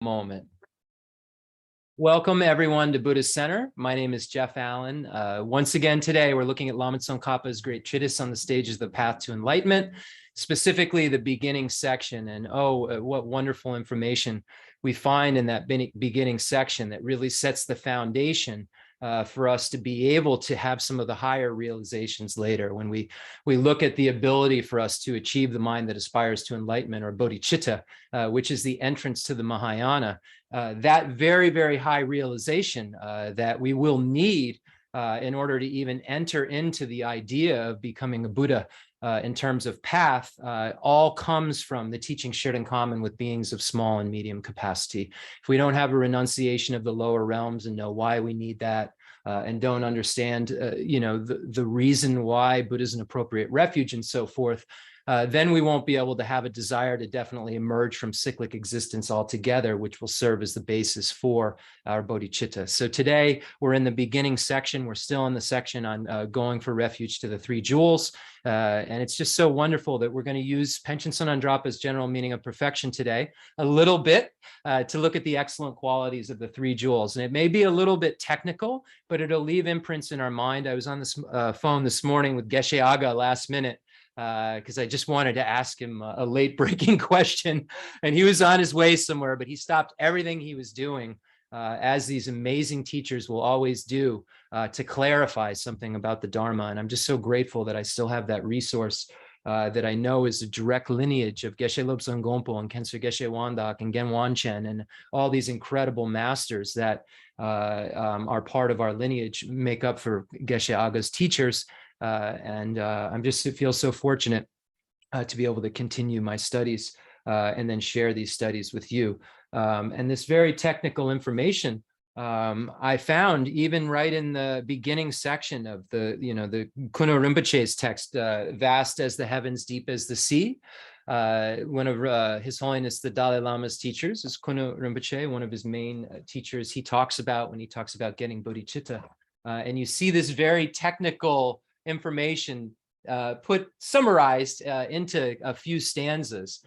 moment. Welcome everyone to Buddhist Center. My name is Jeff Allen. Once again today, we're looking at Lama Tsongkhapa's great treatise on the stages of the path to enlightenment, specifically the beginning section. And what wonderful information we find in that beginning section that really sets the foundation for us to be able to have some of the higher realizations later when we look at the ability for us to achieve the mind that aspires to enlightenment, or bodhicitta, which is the entrance to the Mahayana. That very, very high realization that we will need in order to even enter into the idea of becoming a Buddha in terms of path, all comes from the teaching shared in common with beings of small and medium capacity. If we don't have a renunciation of the lower realms and know why we need that, and don't understand, the reason why Buddha is an appropriate refuge and so forth, then we won't be able to have a desire to definitely emerge from cyclic existence altogether, which will serve as the basis for our bodhicitta. So today we're in the beginning section. We're still in the section on going for refuge to the three jewels. And it's just so wonderful that we're going to use Panchen Sonandrapa's general meaning of perfection today a little bit to look at the excellent qualities of the three jewels. And it may be a little bit technical, but it'll leave imprints in our mind. I was on this phone this morning with Geshe Aga last minute, because I just wanted to ask him a late breaking question, and he was on his way somewhere, but he stopped everything he was doing, as these amazing teachers will always do, to clarify something about the Dharma. And I'm just so grateful that I still have that resource that I know is a direct lineage of Geshe Lobsang Gompo and Khenso Geshe Wandak and Gen Wanchen and all these incredible masters that are part of our lineage, make up for Geshe Aga's teachers. I'm just feel so fortunate to be able to continue my studies and then share these studies with you. And this very technical information I found even right in the beginning section of the Kuno Rinpoche's text, vast as the heavens, deep as the sea. One of His Holiness the Dalai Lama's teachers is Kuno Rinpoche, one of his main teachers. He talks about, when he talks about getting bodhicitta, and you see this very technical information summarized into a few stanzas.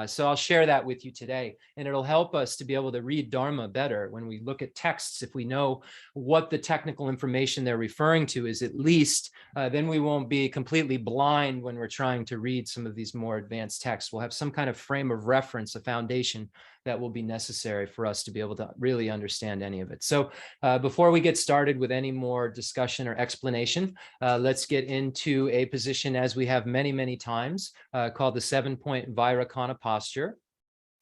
So I'll share that with you today, and it'll help us to be able to read Dharma better when we look at texts. If we know what the technical information they're referring to is, at least, then we won't be completely blind when we're trying to read some of these more advanced texts. We'll have some kind of frame of reference, a foundation that will be necessary for us to be able to really understand any of it. So before we get started with any more discussion or explanation, let's get into a position, as we have many, many times, called the 7-point Vairocana posture,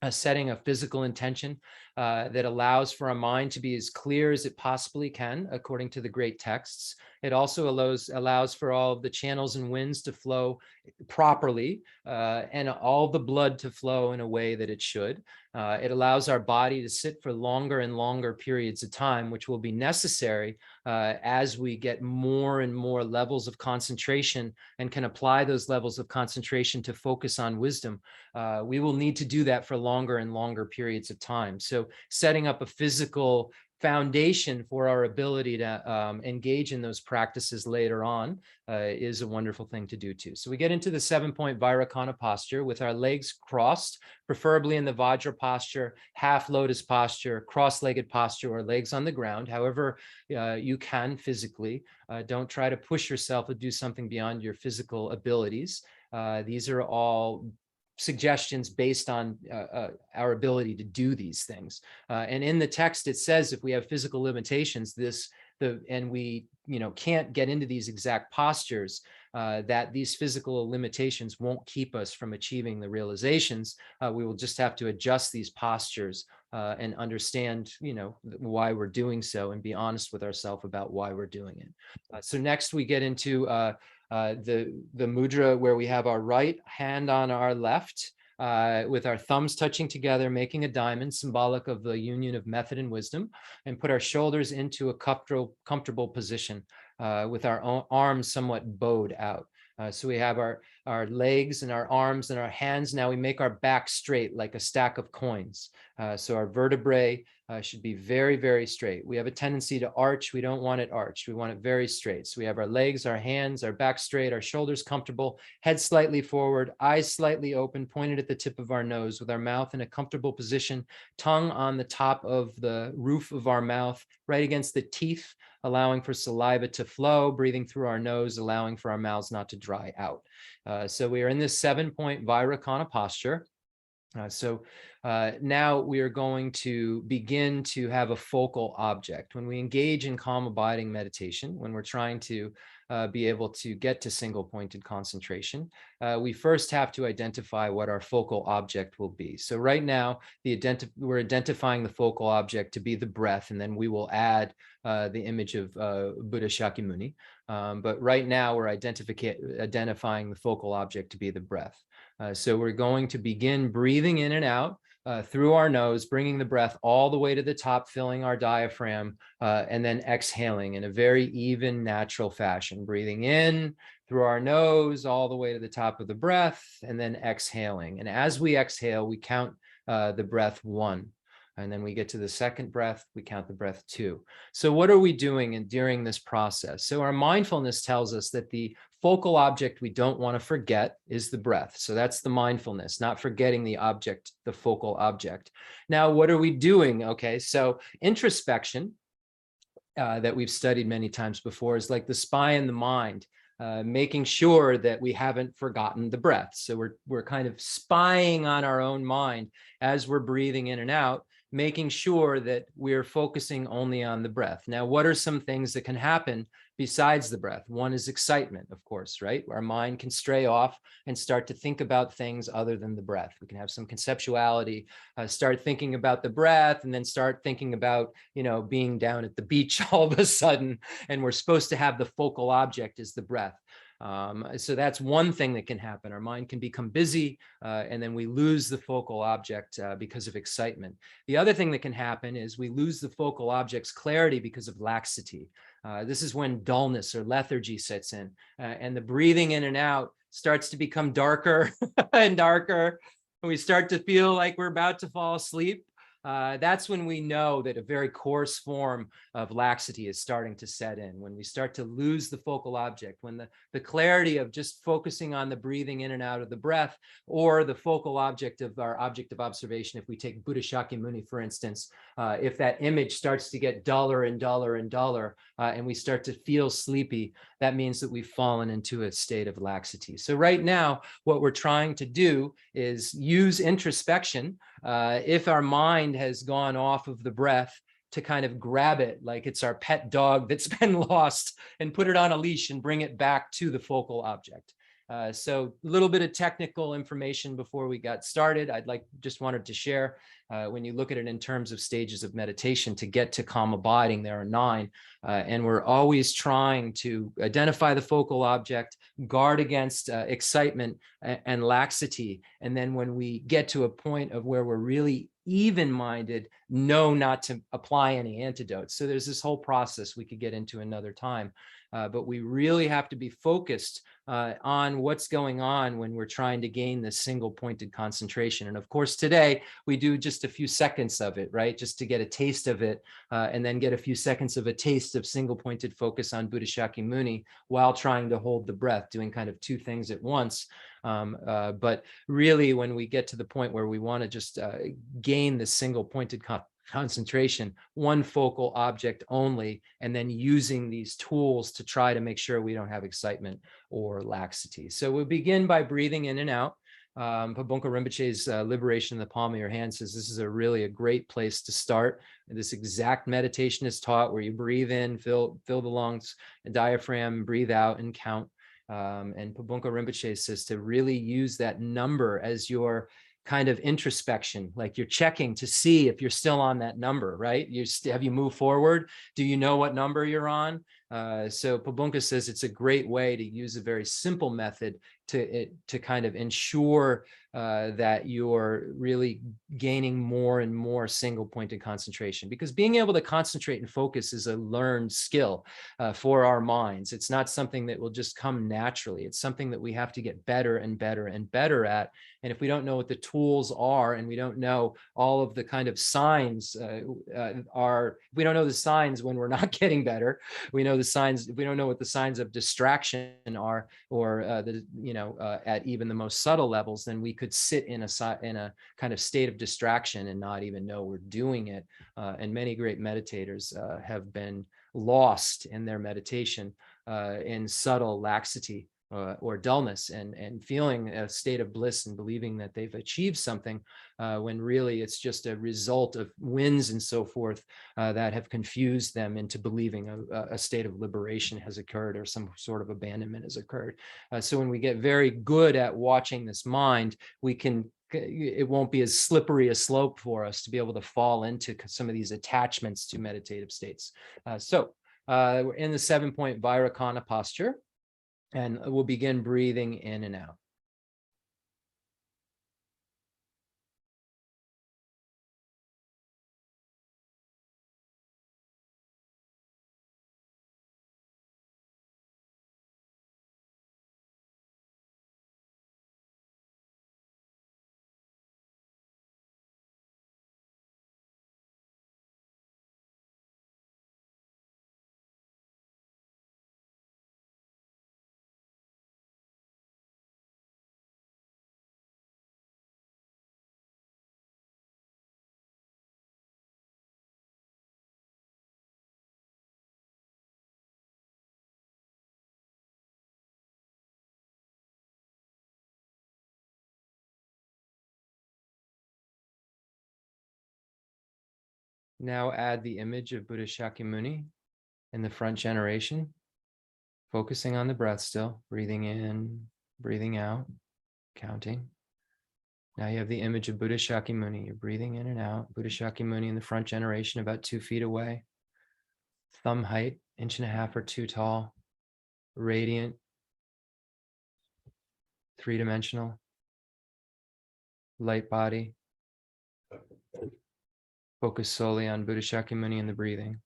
a setting of physical intention that allows for a mind to be as clear as it possibly can, according to the great texts. It also allows for all of the channels and winds to flow properly, and all the blood to flow in a way that it should. It allows our body to sit for longer and longer periods of time, which will be necessary as we get more and more levels of concentration and can apply those levels of concentration to focus on wisdom. We will need to do that for longer and longer periods of time. So setting up a physical foundation for our ability to engage in those practices later on is a wonderful thing to do too. So we get into the 7-point Vairocana posture with our legs crossed, preferably in the Vajra posture, half lotus posture, cross-legged posture, or legs on the ground, however you can physically. Don't try to push yourself to do something beyond your physical abilities. These are all suggestions based on our ability to do these things. And in the text, it says if we have physical limitations, and we can't get into these exact postures, that these physical limitations won't keep us from achieving the realizations. We will just have to adjust these postures and understand, why we're doing so, and be honest with ourselves about why we're doing it. So next we get into the mudra where we have our right hand on our left, with our thumbs touching together, making a diamond, symbolic of the union of method and wisdom, and put our shoulders into a comfortable position with our arms somewhat bowed out. So we have our our legs and our arms and our hands. Now we make our back straight like a stack of coins. So our vertebrae should be very, very straight. We have a tendency to arch. We don't want it arched. We want it very straight. So we have our legs, our hands, our back straight, our shoulders comfortable, head slightly forward, eyes slightly open, pointed at the tip of our nose, with our mouth in a comfortable position, tongue on the top of the roof of our mouth, right against the teeth, allowing for saliva to flow, breathing through our nose, allowing for our mouths not to dry out. So we are in this 7-point Vajrayana posture. Now we are going to begin to have a focal object. When we engage in calm abiding meditation, when we're trying to be able to get to single pointed concentration, we first have to identify what our focal object will be. So right now, we're identifying the focal object to be the breath, and then we will add the image of Buddha Shakyamuni. But right now, we're identifying the focal object to be the breath. So we're going to begin breathing in and out through our nose, bringing the breath all the way to the top, filling our diaphragm, and then exhaling in a very even, natural fashion. Breathing in through our nose all the way to the top of the breath, and then exhaling. And as we exhale, we count the breath 1. And then we get to the second breath, we count the breath 2. So what are we doing during this process? So our mindfulness tells us that the focal object we don't want to forget is the breath. So that's the mindfulness, not forgetting the object, the focal object. Now, what are we doing? Okay, so introspection that we've studied many times before is like the spy in the mind, making sure that we haven't forgotten the breath. So we're kind of spying on our own mind as we're breathing in and out, making sure that we're focusing only on the breath. Now, what are some things that can happen besides the breath? One is excitement, of course, right? Our mind can stray off and start to think about things other than the breath. We can have some conceptuality, start thinking about the breath, and then start thinking about, being down at the beach all of a sudden, and we're supposed to have the focal object is the breath. So that's one thing that can happen. Our mind can become busy, and then we lose the focal object because of excitement. The other thing that can happen is we lose the focal object's clarity because of laxity. This is when dullness or lethargy sets in, and the breathing in and out starts to become darker and darker. And we start to feel like we're about to fall asleep. That's when we know that a very coarse form of laxity is starting to set in, when we start to lose the focal object, when the clarity of just focusing on the breathing in and out of the breath, or the focal object of our object of observation. If we take Buddha Shakyamuni, for instance, if that image starts to get duller and duller and duller, and we start to feel sleepy, that means that we've fallen into a state of laxity. So right now, what we're trying to do is use introspection. If our mind has gone off of the breath, to kind of grab it like it's our pet dog that's been lost, and put it on a leash and bring it back to the focal object. So a little bit of technical information before we got started. Just wanted to share, when you look at it in terms of stages of meditation, to get to calm abiding, there are 9. And we're always trying to identify the focal object, guard against excitement and laxity. And then when we get to a point of where we're really even-minded, know not to apply any antidotes. So there's this whole process we could get into another time. But we really have to be focused on what's going on when we're trying to gain this single pointed concentration. And of course, today we do just a few seconds of it, right? Just to get a taste of it, and then get a few seconds of a taste of single pointed focus on Buddha Shakyamuni while trying to hold the breath, doing kind of 2 things at once. But really, when we get to the point where we want to just gain the single pointed concentration, one focal object only, and then using these tools to try to make sure we don't have excitement or laxity. So we'll begin by breathing in and out. Pabonka Rinpoche's Liberation in the Palm of Your Hand says this is really a great place to start. This exact meditation is taught, where you breathe in, fill the lungs and diaphragm, breathe out and count. And Pabonka Rinpoche says to really use that number as your kind of introspection, like you're checking to see if you're still on that number, right? Have you moved forward? Do you know what number you're on? So Pabonka says it's a great way to use a very simple method to kind of ensure that you're really gaining more and more single pointed concentration, because being able to concentrate and focus is a learned skill for our minds. It's not something that will just come naturally. It's something that we have to get better and better and better at. And if we don't know what the tools are, and we don't know all of the kind of signs we don't know the signs when we're not getting better. We know the signs. We don't know what the signs of distraction are, or at even the most subtle levels, then we could sit in a kind of state of distraction and not even know we're doing it. And many great meditators have been lost in their meditation in subtle laxity or dullness, and feeling a state of bliss and believing that they've achieved something when really it's just a result of winds and so forth that have confused them into believing a state of liberation has occurred, or some sort of abandonment has occurred. So when we get very good at watching this mind, it won't be as slippery a slope for us to be able to fall into some of these attachments to meditative states. So we're in the 7-point Vairocana posture, and we'll begin breathing in and out. Now add the image of Buddha Shakyamuni in the front generation, focusing on the breath still, breathing in, breathing out, counting. Now you have the image of Buddha Shakyamuni. You're breathing in and out. Buddha Shakyamuni in the front generation, about 2 feet away. Thumb height, 1.5 or 2 tall. Radiant. 3-dimensional. Light body. Focus solely on Buddha Shakyamuni and the breathing.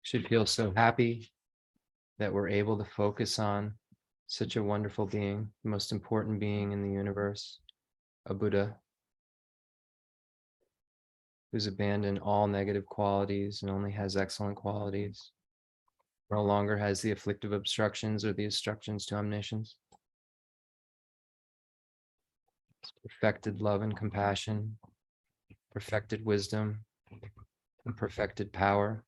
Should feel so happy that we're able to focus on such a wonderful being, the most important being in the universe, a Buddha who's abandoned all negative qualities and only has excellent qualities, no longer has the afflictive obstructions or the obstructions to omniscience. Perfected love and compassion, perfected wisdom, and perfected power.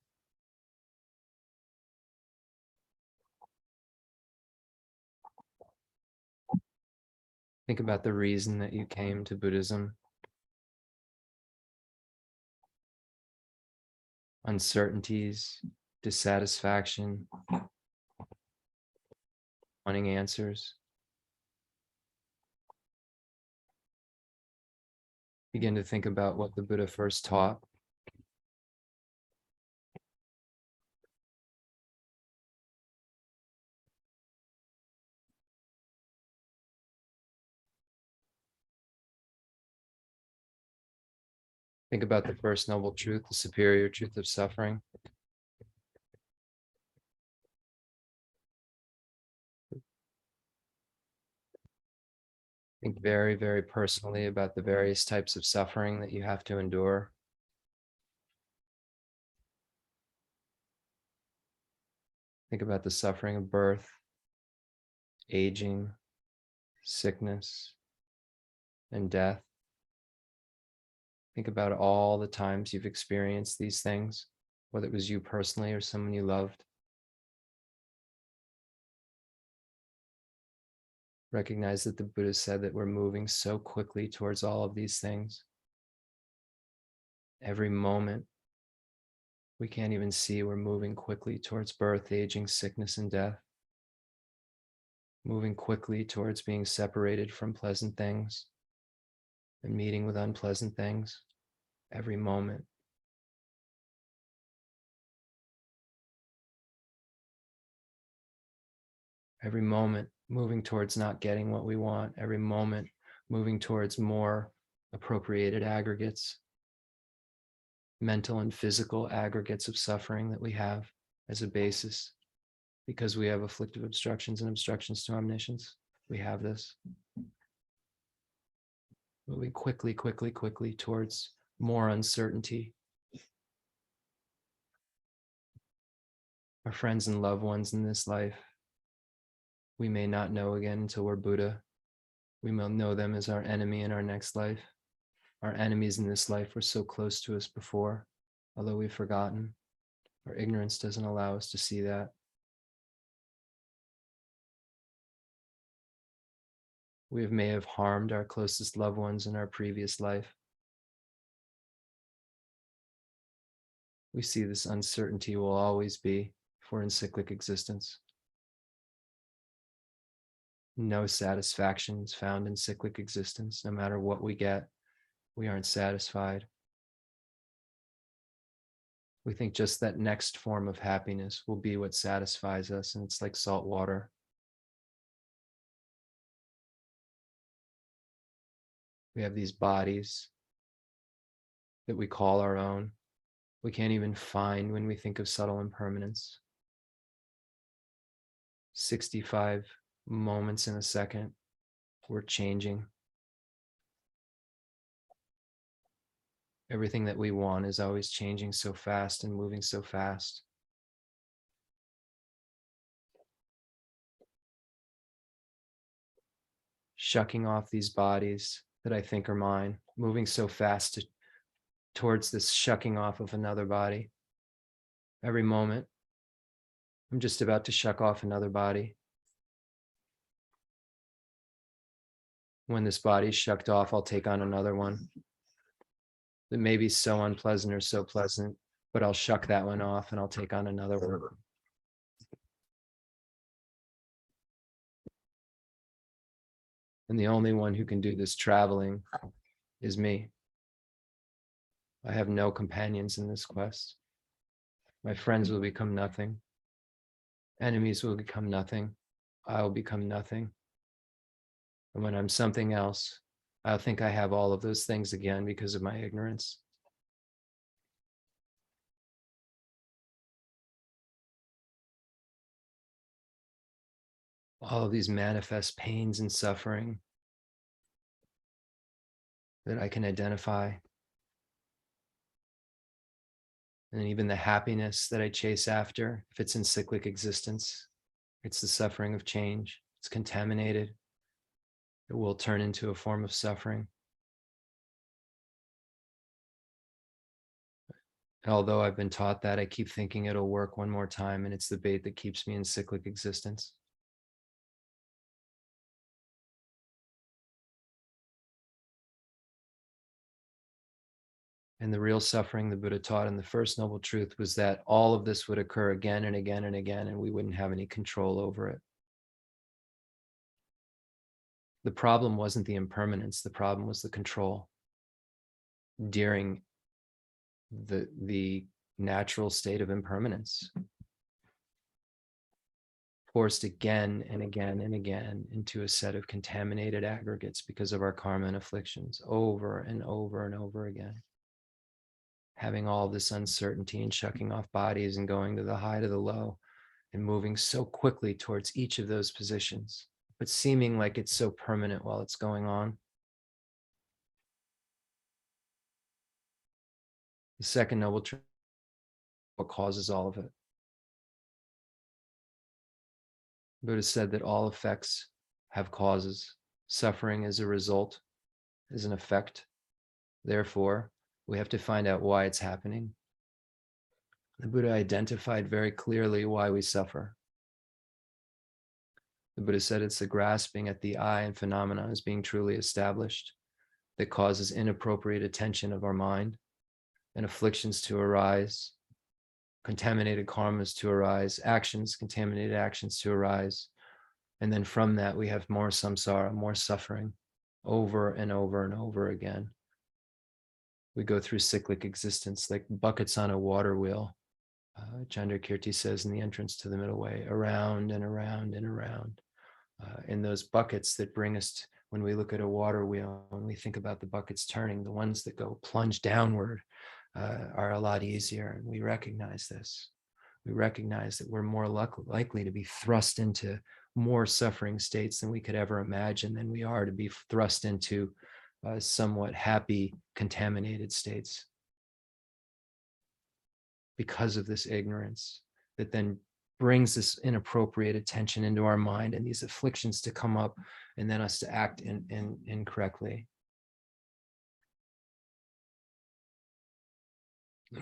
Think about the reason that you came to Buddhism. Uncertainties, dissatisfaction, wanting answers. Begin to think about what the Buddha first taught. Think about the first noble truth, the superior truth of suffering. Think very, very personally about the various types of suffering that you have to endure. Think about the suffering of birth, aging, sickness, and death. Think about all the times you've experienced these things. whether it was you personally or someone you loved. Recognize that the Buddha said that we're moving so quickly towards all of these things. Every moment, we can't even see we're moving quickly towards birth, aging, sickness, and death. Moving quickly towards being separated from pleasant things and meeting with unpleasant things every moment. Every moment moving towards not getting what we want, every moment moving towards more appropriated aggregates, mental and physical aggregates of suffering that we have as a basis because we have afflictive obstructions and obstructions to omniscience. We have this. Moving quickly, quickly, quickly towards more uncertainty. Our friends and loved ones in this life, we may not know again until we're Buddha. We will know them as our enemy in our next life. Our enemies in this life were so close to us before, although we've forgotten. Our ignorance doesn't allow us to see that. We may have harmed our closest loved ones in our previous life. We see this uncertainty will always be for in cyclic existence. No satisfaction is found in cyclic existence. No matter what we get, we aren't satisfied. We think just that next form of happiness will be what satisfies us, and it's like salt water. We have these bodies that we call our own. We can't even find when we think of subtle impermanence. 65 moments in a second, we're changing. Everything that we want is always changing so fast and moving so fast. Shucking off these bodies that I think are mine, moving so fast towards this shucking off of another body. Every moment, I'm just about to shuck off another body. When this body's shucked off, I'll take on another one that may be so unpleasant or so pleasant, but I'll shuck that one off and I'll take on another one. And the only one who can do this traveling is me. I have no companions in this quest. My friends will become nothing. Enemies will become nothing. I'll become nothing. And when I'm something else, I'll think I have all of those things again because of my ignorance. All of these manifest pains and suffering that I can identify. And even the happiness that I chase after, if it's in cyclic existence, it's the suffering of change. It's contaminated. It will turn into a form of suffering. Although I've been taught that, I keep thinking it'll work one more time, and it's the bait that keeps me in cyclic existence. And the real suffering the Buddha taught in the First Noble Truth was that all of this would occur again and again and again, and we wouldn't have any control over it. The problem wasn't the impermanence, the problem was the control during the natural state of impermanence. Forced again and again and again into a set of contaminated aggregates because of our karma and afflictions, over and over and over again. Having all this uncertainty and shucking off bodies and going to the high to the low and moving so quickly towards each of those positions, but seeming like it's so permanent while it's going on. The second noble truth, what causes all of it? Buddha said that all effects have causes. Suffering is a result, is an effect. Therefore, we have to find out why it's happening. The Buddha identified very clearly why we suffer. The Buddha said it's the grasping at the I and phenomena as being truly established that causes inappropriate attention of our mind and afflictions to arise, contaminated karmas to arise, contaminated actions to arise. And then from that, we have more samsara, more suffering over and over and over again. We go through cyclic existence like buckets on a water wheel. Chandrakirti says in the entrance to the middle way, around and around and around. In those buckets that bring us, when we look at a water wheel and we think about the buckets turning, the ones that go plunge downward are a lot easier. And we recognize this. We recognize that we're more likely to be thrust into more suffering states than we could ever imagine than we are to be thrust into somewhat happy, contaminated states because of this ignorance that then brings this inappropriate attention into our mind and these afflictions to come up and then us to act incorrectly.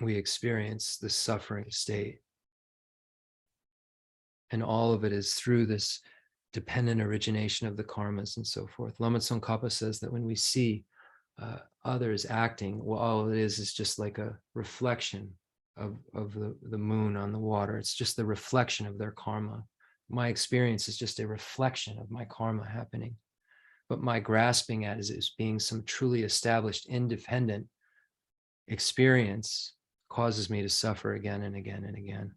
We experience the suffering state. And all of it is through this dependent origination of the karmas and so forth. Lama Tsongkhapa says that when we see others acting, well, all it is just like a reflection of the moon on the water. It's just the reflection of their karma. My experience is just a reflection of my karma happening. But my grasping at it as being some truly established, independent experience causes me to suffer again and again and again.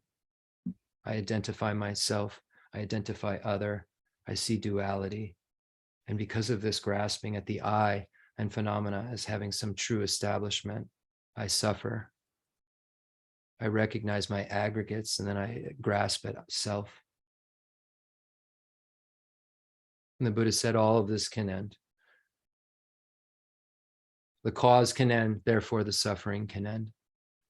I identify myself, I identify other, I see duality. And because of this grasping at the I and phenomena as having some true establishment, I suffer. I recognize my aggregates and then I grasp at self. And the Buddha said all of this can end. The cause can end, therefore the suffering can end.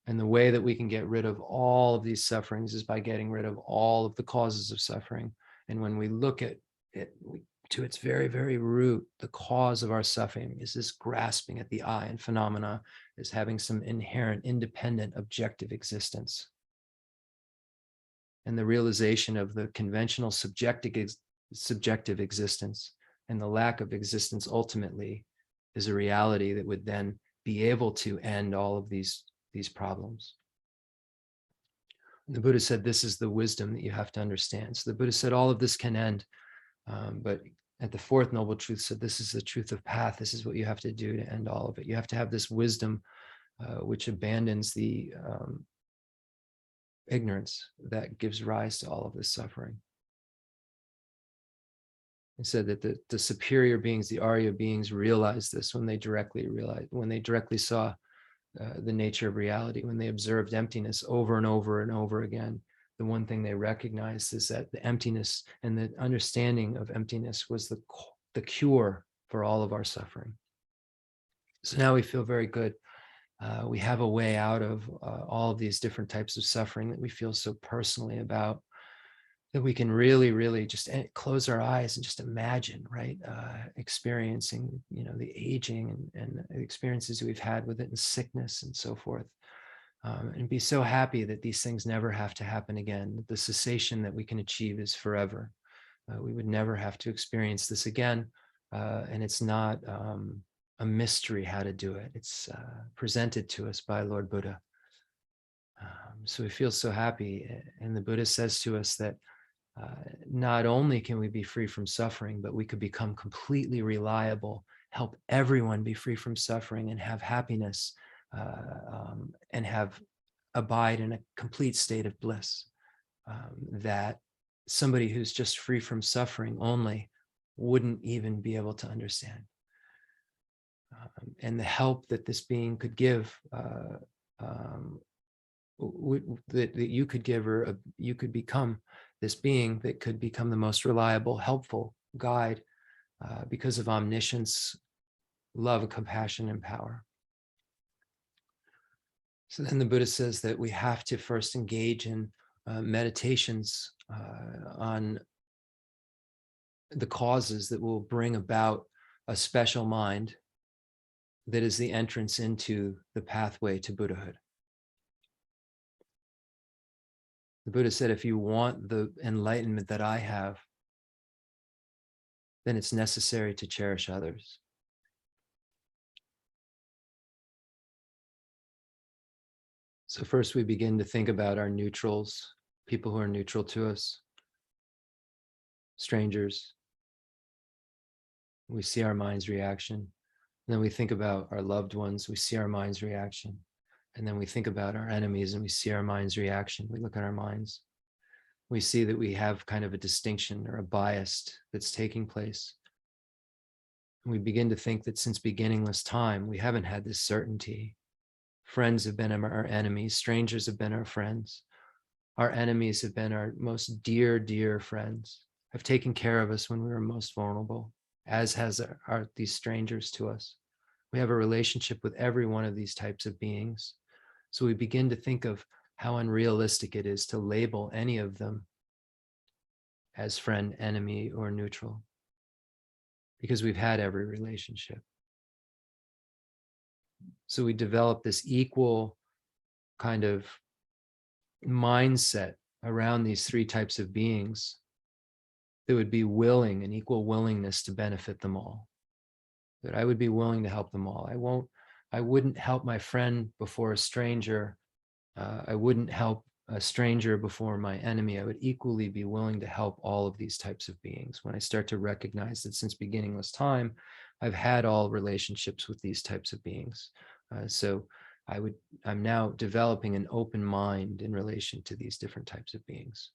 And the way that we can get rid of all of these sufferings is by getting rid of all of the causes of suffering. And when we look at it to its very, very root, the cause of our suffering is this grasping at the I and phenomena as having some inherent, independent, objective existence. And the realization of the conventional subjective existence and the lack of existence ultimately is a reality that would then be able to end all of these problems. And the Buddha said, this is the wisdom that you have to understand. So the Buddha said, all of this can end. But at the fourth noble truth said, this is the truth of path. This is what you have to do to end all of it. You have to have this wisdom which abandons the ignorance that gives rise to all of this suffering. He said that the superior beings, the Arya beings, realized this when they directly saw the nature of reality, when they observed emptiness over and over and over again. The one thing they recognized is that the emptiness and the understanding of emptiness was the cure for all of our suffering. So now we feel very good. We have a way out of all of these different types of suffering that we feel so personally about, that we can really, really just close our eyes and just imagine, right? Experiencing, the aging and experiences we've had with it and sickness and so forth. And be so happy that these things never have to happen again, that the cessation that we can achieve is forever. We would never have to experience this again. And it's not a mystery how to do it. It's presented to us by Lord Buddha. So we feel so happy. And the Buddha says to us that not only can we be free from suffering, but we could become completely reliable, help everyone be free from suffering and have happiness and abide in a complete state of bliss that somebody who's just free from suffering only wouldn't even be able to understand. And the help that this being could give, that you could give, or you could become this being that could become the most reliable, helpful guide because of omniscience, love, compassion, and power. So then the Buddha says that we have to first engage in meditations on the causes that will bring about a special mind that is the entrance into the pathway to Buddhahood. The Buddha said, if you want the enlightenment that I have, then it's necessary to cherish others. So first we begin to think about our neutrals, people who are neutral to us, strangers. We see our mind's reaction. And then we think about our loved ones, we see our mind's reaction. And then we think about our enemies and we see our mind's reaction. We look at our minds. We see that we have kind of a distinction or a bias that's taking place. And we begin to think that since beginningless time, we haven't had this certainty. Friends have been our enemies, strangers have been our friends. Our enemies have been our most dear, dear friends, have taken care of us when we were most vulnerable, as has these strangers to us. We have a relationship with every one of these types of beings. So we begin to think of how unrealistic it is to label any of them as friend, enemy, or neutral, because we've had every relationship. So we develop this equal kind of mindset around these three types of beings that would be willing, an equal willingness to benefit them all. That I would be willing to help them all. I wouldn't help my friend before a stranger. I wouldn't help a stranger before my enemy. I would equally be willing to help all of these types of beings. When I start to recognize that since beginningless time, I've had all relationships with these types of beings. So I'm now developing an open mind in relation to these different types of beings.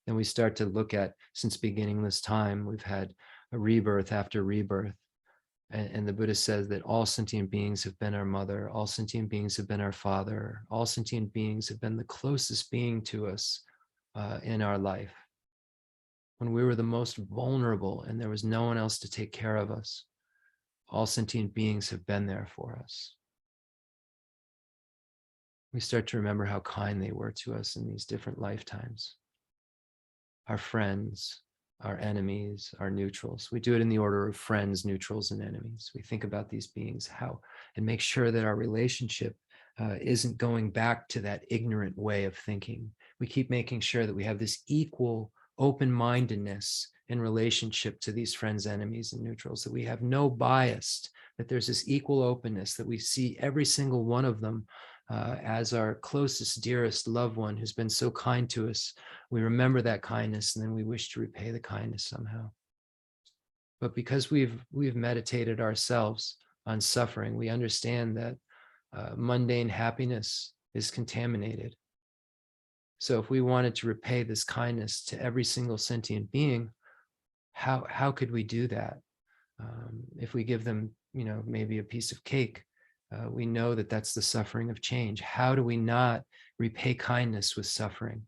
And we start to look at, since beginningless time, we've had a rebirth after rebirth. And the Buddha says that all sentient beings have been our mother, all sentient beings have been our father, all sentient beings have been the closest being to us in our life. When we were the most vulnerable and there was no one else to take care of us, all sentient beings have been there for us. We start to remember how kind they were to us in these different lifetimes. Our friends, our enemies, our neutrals. We do it in the order of friends, neutrals, and enemies. We think about these beings, how, and make sure that our relationship isn't going back to that ignorant way of thinking. We keep making sure that we have this equal open-mindedness in relationship to these friends, enemies, and neutrals, that we have no bias, that there's this equal openness, that we see every single one of them as our closest, dearest loved one who's been so kind to us. We remember that kindness and then we wish to repay the kindness somehow. But because we've meditated ourselves on suffering, we understand that mundane happiness is contaminated. So if we wanted to repay this kindness to every single sentient being, how could we do that? If we give them, maybe a piece of cake, we know that that's the suffering of change. How do we not repay kindness with suffering?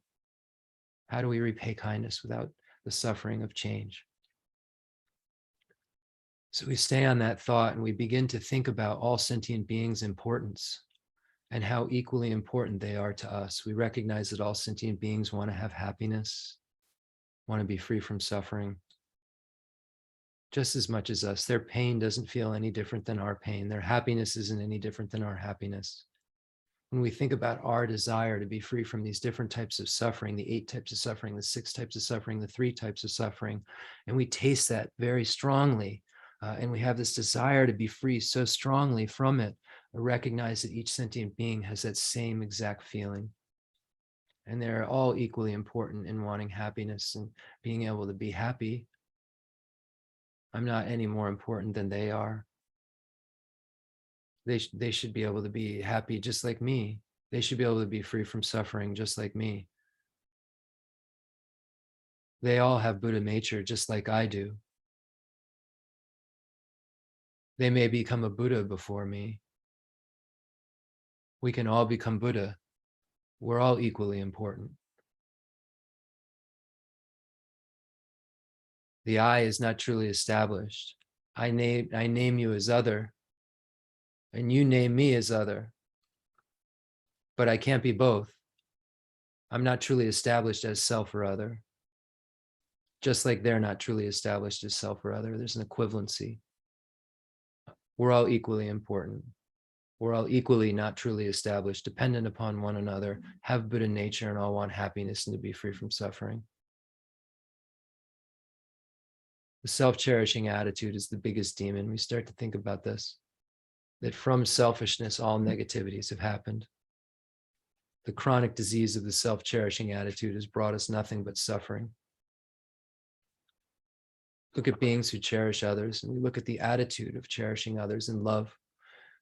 How do we repay kindness without the suffering of change? So we stay on that thought and we begin to think about all sentient beings' importance and how equally important they are to us. We recognize that all sentient beings want to have happiness, want to be free from suffering, just as much as us. Their pain doesn't feel any different than our pain. Their happiness isn't any different than our happiness. When we think about our desire to be free from these different types of suffering, the 8 types of suffering, the 6 types of suffering, the 3 types of suffering, and we taste that very strongly, and we have this desire to be free so strongly from it, recognize that each sentient being has that same exact feeling. And they're all equally important in wanting happiness and being able to be happy. I'm not any more important than they are. They should be able to be happy just like me. They should be able to be free from suffering just like me. They all have Buddha nature just like I do. They may become a Buddha before me. We can all become Buddha. We're all equally important. The I is not truly established. I name you as other, and you name me as other. But I can't be both. I'm not truly established as self or other. Just like they're not truly established as self or other. There's an equivalency. We're all equally important. We're all equally not truly established, dependent upon one another, have Buddha nature, and all want happiness and to be free from suffering. The self-cherishing attitude is the biggest demon. We start to think about this, that from selfishness, all negativities have happened. The chronic disease of the self-cherishing attitude has brought us nothing but suffering. Look at beings who cherish others, and we look at the attitude of cherishing others in love.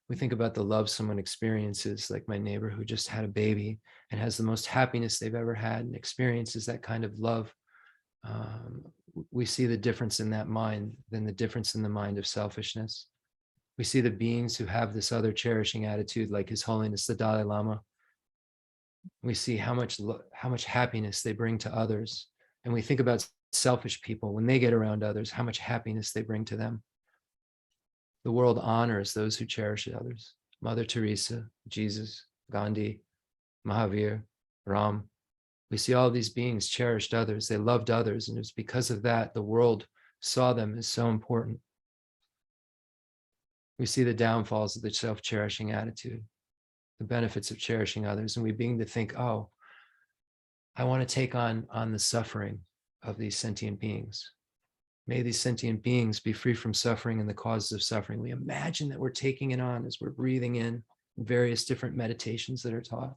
We think about the love someone experiences, like my neighbor who just had a baby and has the most happiness they've ever had and experiences that kind of love. We see the difference in that mind than the difference in the mind of selfishness. We see the beings who have this other cherishing attitude, like His Holiness the Dalai Lama. We see how much happiness they bring to others. And we think about selfish people, when they get around others, how much happiness they bring to them. The world honors those who cherish others. Mother Teresa, Jesus, Gandhi, Mahavir, Ram. We see all these beings cherished others. They loved others. And it's because of that, the world saw them as so important. We see the downfalls of the self-cherishing attitude, the benefits of cherishing others. And we begin to think, oh, I want to take on the suffering of these sentient beings. May these sentient beings be free from suffering and the causes of suffering. We imagine that we're taking it on as we're breathing in various different meditations that are taught.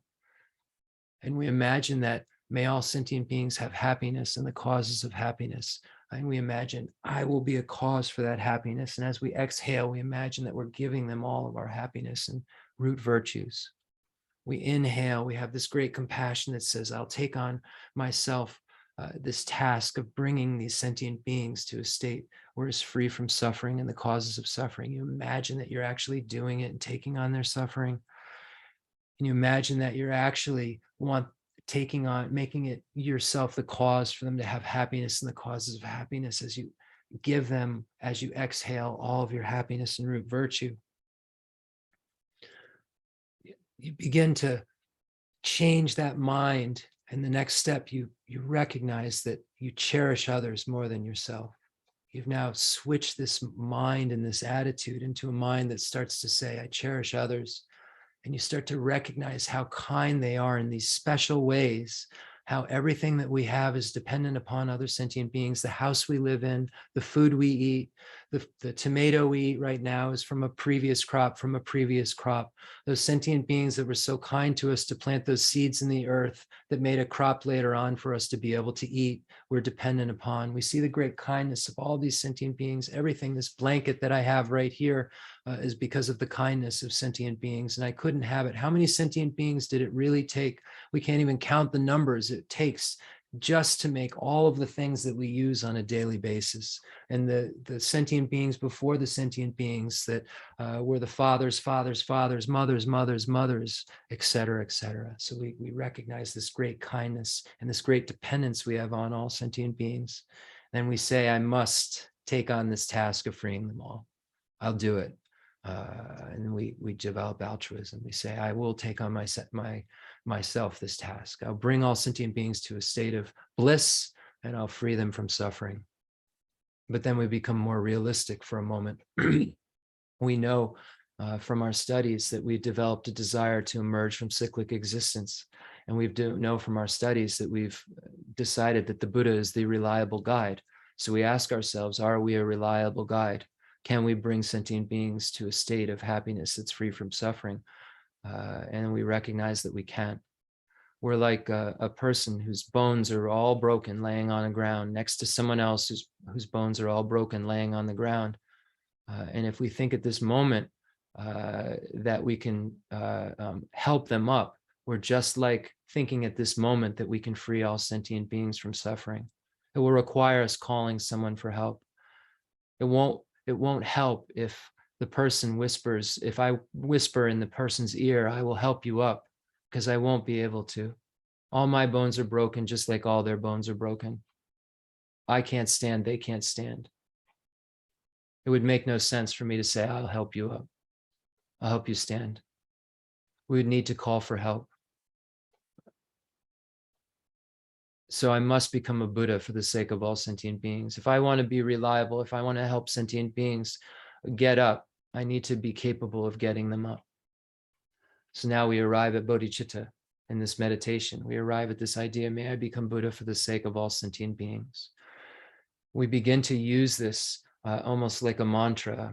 And we imagine that may all sentient beings have happiness and the causes of happiness. And we imagine I will be a cause for that happiness. And as we exhale, we imagine that we're giving them all of our happiness and root virtues. We inhale, we have this great compassion that says, I'll take on myself this task of bringing these sentient beings to a state where it's free from suffering and the causes of suffering. You imagine that you're actually doing it and taking on their suffering. And you imagine that you're actually making it yourself the cause for them to have happiness and the causes of happiness as you give them, as you exhale, all of your happiness and root virtue. You begin to change that mind. And the next step, you recognize that you cherish others more than yourself. You've now switched this mind and this attitude into a mind that starts to say, I cherish others. And you start to recognize how kind they are in these special ways, how everything that we have is dependent upon other sentient beings. The house we live in, the food we eat, the tomato we eat right now is from a previous crop, Those sentient beings that were so kind to us to plant those seeds in the earth that made a crop later on for us to be able to eat, we're dependent upon. We see the great kindness of all these sentient beings. Everything, this blanket that I have right here is because of the kindness of sentient beings, and I couldn't have it. How many sentient beings did it really take? We can't even count the numbers it takes just to make all of the things that we use on a daily basis. And the sentient beings before the sentient beings that were the fathers, mothers, et cetera, et cetera. So we recognize this great kindness and this great dependence we have on all sentient beings. Then we say, I must take on this task of freeing them all. I'll do it. And we develop altruism. We say, I will take on myself this task. I'll bring all sentient beings to a state of bliss and I'll free them from suffering. But then we become more realistic for a moment. We know from our studies that we've developed a desire to emerge from cyclic existence. And we know from our studies that we've decided that the Buddha is the reliable guide. So we ask ourselves, are we a reliable guide? Can we bring sentient beings to a state of happiness that's free from suffering? And we recognize that we can't. We're like a person whose bones are all broken laying on the ground next to someone else whose bones are all broken laying on the ground. And if we think at this moment that we can help them up, we're just like thinking at this moment that we can free all sentient beings from suffering. It will require us calling someone for help. It won't help if the person whispers, if I whisper in the person's ear, I will help you up, because I won't be able to. All my bones are broken, just like all their bones are broken. I can't stand, they can't stand. It would make no sense for me to say, I'll help you up. I'll help you stand. We would need to call for help. So I must become a Buddha for the sake of all sentient beings. If I want to be reliable, if I want to help sentient beings get up, I need to be capable of getting them up. So now we arrive at bodhicitta in this meditation. We arrive at this idea, may I become Buddha for the sake of all sentient beings. We begin to use this almost like a mantra.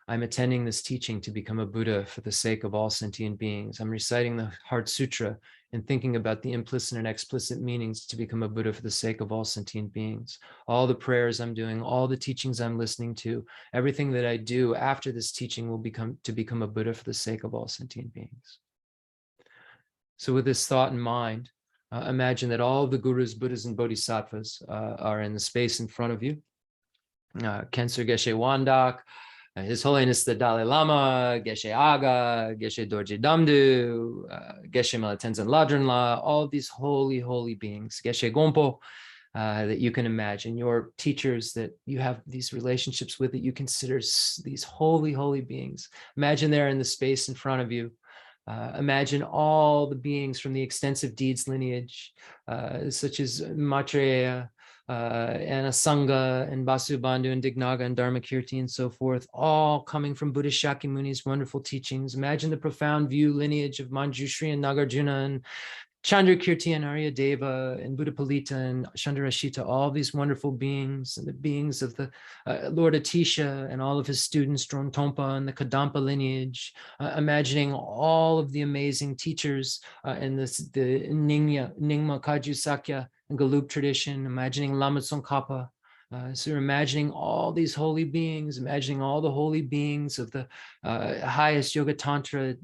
I'm attending this teaching to become a Buddha for the sake of all sentient beings. I'm reciting the Heart Sutra and thinking about the implicit and explicit meanings to become a Buddha for the sake of all sentient beings. All the prayers I'm doing, all the teachings I'm listening to, everything that I do after this teaching will become a Buddha for the sake of all sentient beings. So with this thought in mind, imagine that all the gurus, Buddhas, and bodhisattvas are in the space in front of you. Kensur Geshe Wandak, His Holiness the Dalai Lama, Geshe Aga, Geshe Dorje Damdu, Geshe Malatenzen Ladranla, all of these holy, holy beings, Geshe Gompo, that you can imagine, your teachers that you have these relationships with that you consider these holy, holy beings. Imagine they're in the space in front of you. Imagine all the beings from the extensive deeds lineage, such as Maitreya, and Asanga, and Vasubandhu, and Dignaga, and Dharmakirti, and so forth, all coming from Buddha Shakyamuni's wonderful teachings. Imagine the profound view lineage of Manjushri and Nagarjuna, and Chandrakirti and Aryadeva and Buddhapalita and Chandrashita, all these wonderful beings, and the beings of the Lord Atisha and all of his students, Drone Tompa and the Kadampa lineage, imagining all of the amazing teachers in the Nyingma Kagyu Sakya and Galup tradition, imagining Lama Tsongkhapa. So you're imagining all these holy beings, imagining all the holy beings of the highest yoga tantra,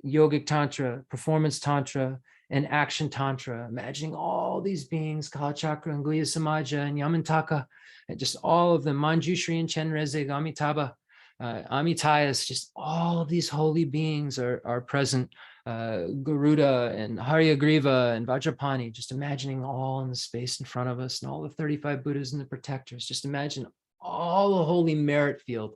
yogic tantra, performance tantra, and action tantra, imagining all these beings, Kalachakra and Guhya Samaja and Yamantaka, and just all of them, Manjushri and Chenrezig, Amitabha, Amitayas, just all of these holy beings are present. Garuda and Haryagriva and Vajrapani, just imagining all in the space in front of us, and all the 35 Buddhas and the protectors. Just imagine all the holy merit field,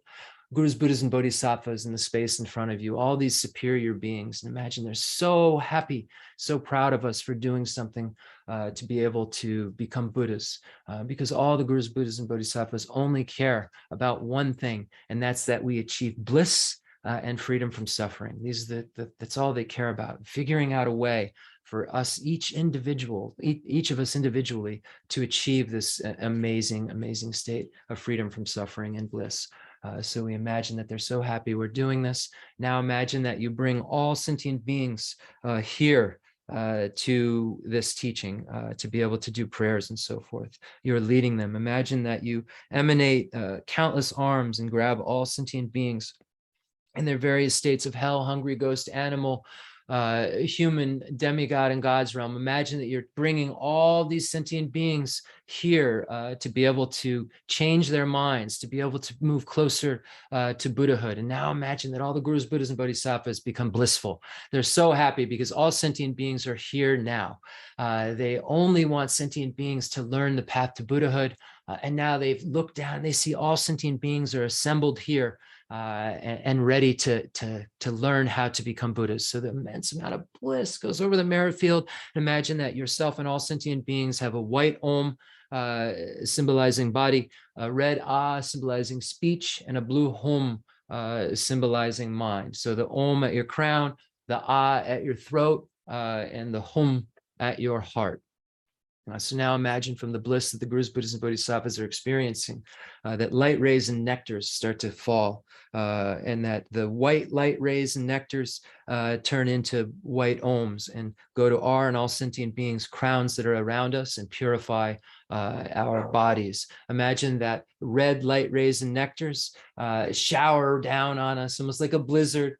Gurus, Buddhas, and Bodhisattvas in the space in front of you, all these superior beings. And imagine they're so happy, so proud of us for doing something to be able to become Buddhas, because all the Gurus, Buddhas, and Bodhisattvas only care about one thing, and that's that we achieve bliss and freedom from suffering. That's all they care about, figuring out a way for us, each of us individually, to achieve this amazing, amazing state of freedom from suffering and bliss. So we imagine that they're so happy we're doing this. Now imagine that you bring all sentient beings here to this teaching to be able to do prayers and so forth. You're leading them. Imagine that you emanate countless arms and grab all sentient beings in their various states of hell, hungry, ghost, animal, human, demigod, and God's realm. Imagine that you're bringing all these sentient beings here to be able to change their minds, to be able to move closer to Buddhahood. And now imagine that all the Gurus, Buddhas, and Bodhisattvas become blissful. They're so happy because all sentient beings are here now. They only want sentient beings to learn the path to Buddhahood. And now they've looked down and they see all sentient beings are assembled here and ready to learn how to become Buddhas. So the immense amount of bliss goes over the merit field. Imagine that yourself and all sentient beings have a white Om symbolizing body, a red Ah symbolizing speech, and a blue Hum symbolizing mind. So the Om at your crown, the Ah at your throat, and the Hum at your heart. So now imagine from the bliss that the Gurus, Buddhas, and Bodhisattvas are experiencing, that light rays and nectars start to fall, and that the white light rays and nectars turn into white Oms and go to our and all sentient beings' crowns that are around us and purify our bodies. Imagine that red light rays and nectars shower down on us, almost like a blizzard,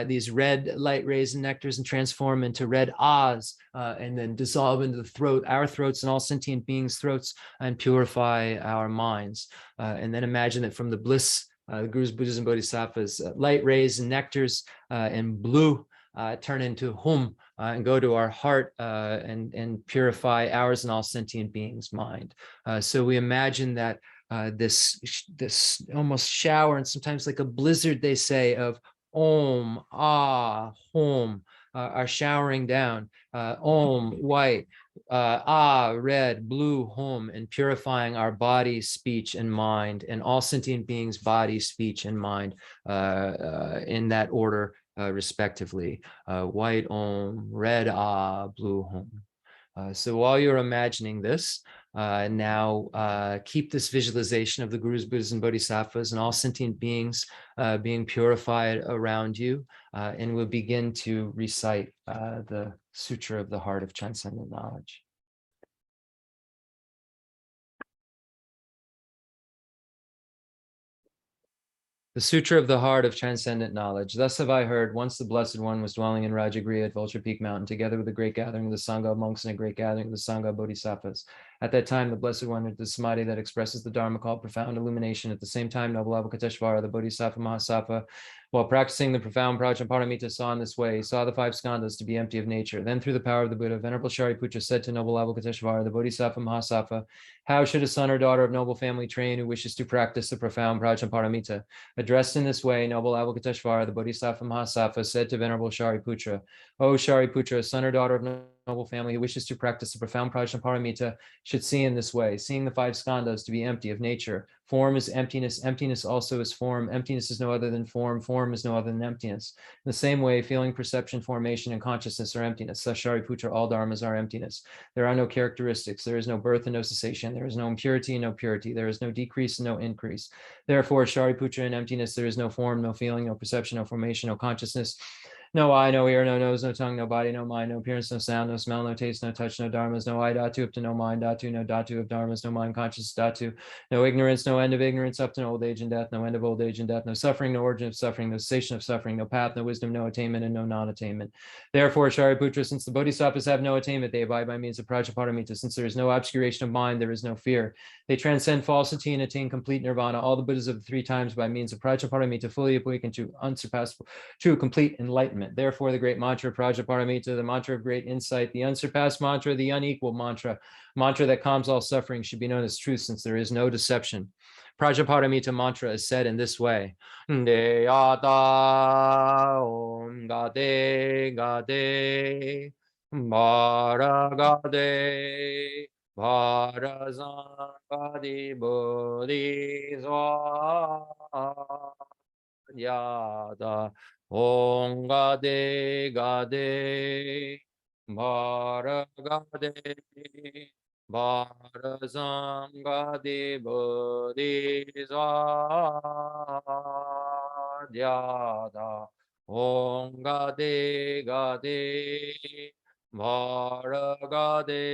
these red light rays and nectars, and transform into red ahs, and then dissolve into the throat, our throats, and all sentient beings' throats, and purify our minds. And then imagine that from the bliss, the Gurus, Buddhas, and Bodhisattvas, light rays and nectars and blue turn into Hum and go to our heart and purify ours and all sentient beings' mind. So we imagine that this almost shower, and sometimes like a blizzard, they say, of Om, Ah, Hum are showering down. Om, white, Ah, red, blue, Hum, and purifying our body, speech, and mind, and all sentient beings' body, speech, and mind in that order respectively. White Om, red Ah, blue Hum. So while you're imagining this, now keep this visualization of the Gurus, Buddhas, and Bodhisattvas and all sentient beings being purified around you, and we'll begin to recite the Sutra of the Heart of Transcendent Knowledge. The Sutra of the Heart of Transcendent Knowledge. Thus have I heard, once the Blessed One was dwelling in Rajagriha at Vulture Peak Mountain, together with a great gathering of the Sangha of monks and a great gathering of the Sangha of Bodhisattvas. At that time, the Blessed One entered the Samadhi that expresses the Dharma called profound illumination. At the same time, noble Avalokiteshvara, the Bodhisattva Mahasattva, while practicing the profound Prajnaparamita, saw in this way. He saw the five skandhas to be empty of nature. Then, through the power of the Buddha, Venerable Shariputra said to noble Avalokiteshvara, the Bodhisattva Mahasattva, how should a son or daughter of noble family train who wishes to practice the profound Prajnaparamita? Addressed in this way, noble Avalokiteshvara, the Bodhisattva Mahasattva, said to Venerable Shariputra, O Shariputra, son or daughter of noble family who wishes to practice the profound Prajnaparamita should see in this way, seeing the five skandhas to be empty of nature. Form is emptiness, emptiness also is form, emptiness is no other than form, form is no other than emptiness. In the same way, feeling, perception, formation, and consciousness are emptiness. Thus, Shariputra, all dharmas are emptiness. There are no characteristics, there is no birth and no cessation, there is no impurity and no purity, there is no decrease and no increase. Therefore, Shariputra, in emptiness, there is no form, no feeling, no perception, no formation, no consciousness, no eye, no ear, no nose, no tongue, no body, no mind, no appearance, no sound, no smell, no taste, no touch, no dharmas, no I dhatu up to no mind dhatu, no dhatu of dharmas, no mind conscious dhatu, no ignorance, no end of ignorance up to no old age and death, no end of old age and death, no suffering, no origin of suffering, no cessation of suffering, no path, no wisdom, no attainment, and no non-attainment. Therefore, Shariputra, since the bodhisattvas have no attainment, they abide by means of Prajnaparamita. Since there is no obscuration of mind, there is no fear. They transcend falsity and attain complete nirvana. All the Buddhas of the three times by means of Prajnaparamita fully awaken to unsurpassable, true, complete enlightenment. Therefore, the great mantra Prajnaparamita, the mantra of great insight, the unsurpassed mantra, the unequal mantra, mantra that calms all suffering, should be known as truth, since there is no deception. Prajnaparamita mantra is said in this way: Deyata Om Gade Gade Bharagade Bharazangadi Bodhisva Yada Om Gade Gade Bharagade Bharazangadi Bodhisva Yada Om Gade Gade Bharagade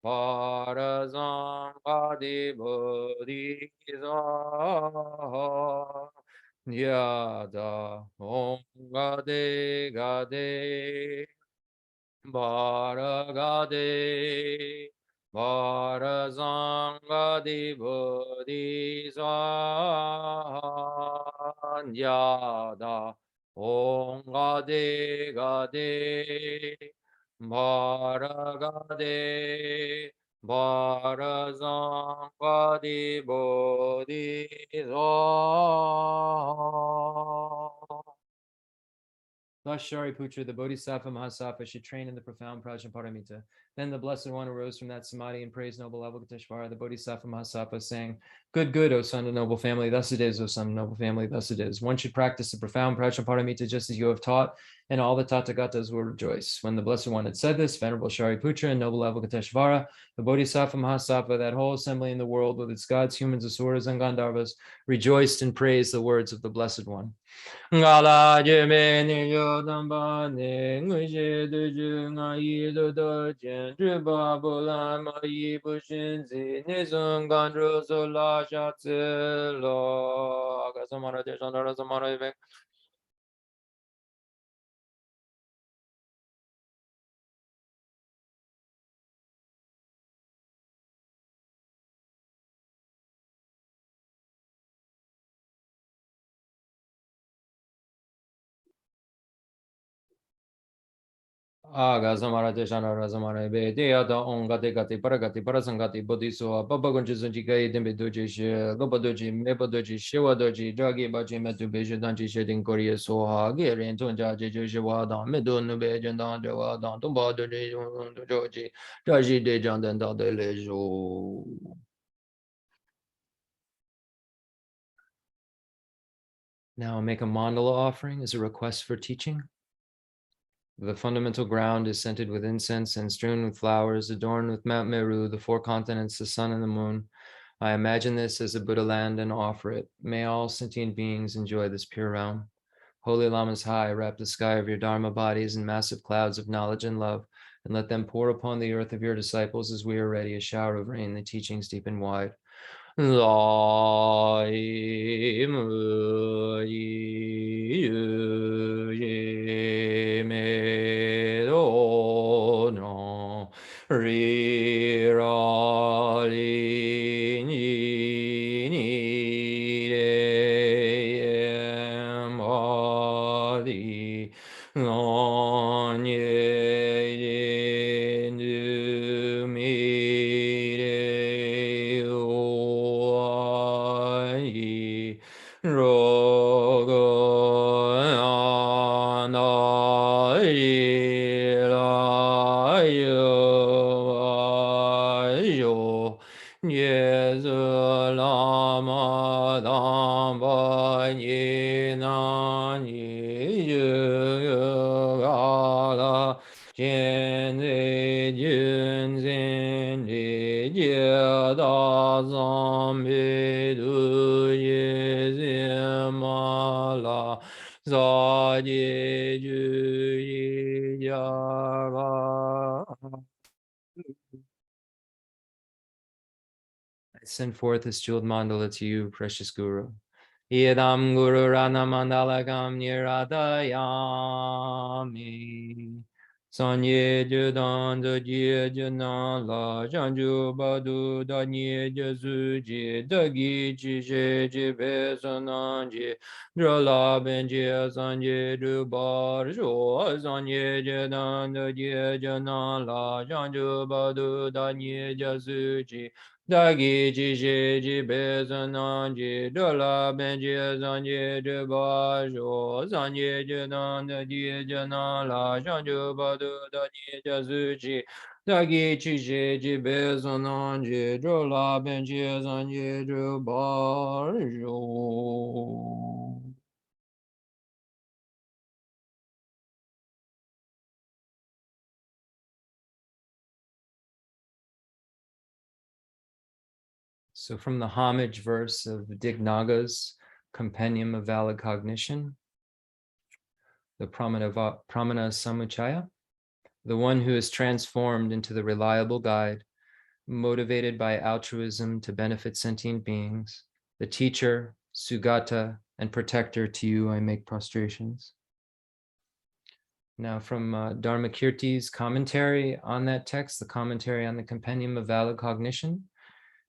Bharazangadi Bodhisva Yada Om Gade Gade Bharagade Bharazangadi Bodhisva Yada Om Gade Gade Bharagade Bharazangadi Bodhisva. Thus, Shariputra, the Bodhisattva Mahasattva, should train in the profound Prajnaparamita. Then the Blessed One arose from that samadhi and praised noble Avalokiteshvara, the Bodhisattva Mahasattva, saying, Good, good, O son of noble family, thus it is, O son of noble family, thus it is. One should practice the profound Prajnaparamita just as you have taught, and all the Tathagatas will rejoice. When the Blessed One had said this, Venerable Shariputra and noble Avalokiteshvara, the Bodhisattva Mahasattva, that whole assembly in the world with its gods, humans, asuras, and Gandharvas, rejoiced and praised the words of the Blessed One. Ngala jeme ni yo damba ne nguje de ju nga yi do do jen ju ba bu la ma yi bu shin zi ne zung gan ru so la sha tsu lo ga samara de shandara samara ve. Aga samara de shandara samara ve de ya da on ga de ga te parasangati bodhiso baba gunji sunji ga yedin doji she loba doji meba doji shewa doji dragi baji metu beje danji shedin korea so ha ge ren ton ja je je wa da me do nu be jen da de wa da ton ba de doji daji de jan den da de le jo. Now make a mandala offering as a request for teaching. The fundamental ground is scented with incense and strewn with flowers, adorned with Mount Meru, the four continents, the sun and the moon. I imagine this as a Buddha land and offer it. May all sentient beings enjoy this pure realm. Holy Lamas high, wrap the sky of your Dharma bodies in massive clouds of knowledge and love, and let them pour upon the earth of your disciples as we are ready, a shower of rain, the teachings deep and wide. Lai mu yi yu ye me do no ri ra li ni re em a di non ye ye nu mi re o ai ro go na ri la yo ye zu la ma dam ba ni na ni yu ga la jian zi jun zin li jie da zang bi du ye zi ma la za ji ju yi ya la. I send forth this jeweled mandala to you, precious Guru. Yedam Guru Rana Mandala Gam Niradayami. Sanye Judan the Jie Jana La Janju Badu Da Nye Jesu Ji Dagi Ji Je Ji Besanan Ji Drola Ben Ji Sanye Dubar Jo Sanye Judan the Jie Jana La Janju Badu Da Nye Jesu Ji Dagi ji ji ji be zanan ji de la ben ji zan ji de ba jo zan ji ji nan de ji ji nan la zhan ju ba du da ji ja zu ji dagi ji ji ji be zanan ji de la ben ji zan ji de ba jo. So from the homage verse of Dignaga's Compendium of Valid Cognition, the Pramana Samuchaya, the one who is transformed into the reliable guide, motivated by altruism to benefit sentient beings, the teacher, Sugata, and protector, to you I make prostrations. Now from Dharma Kirti's commentary on that text, the commentary on the Compendium of Valid Cognition,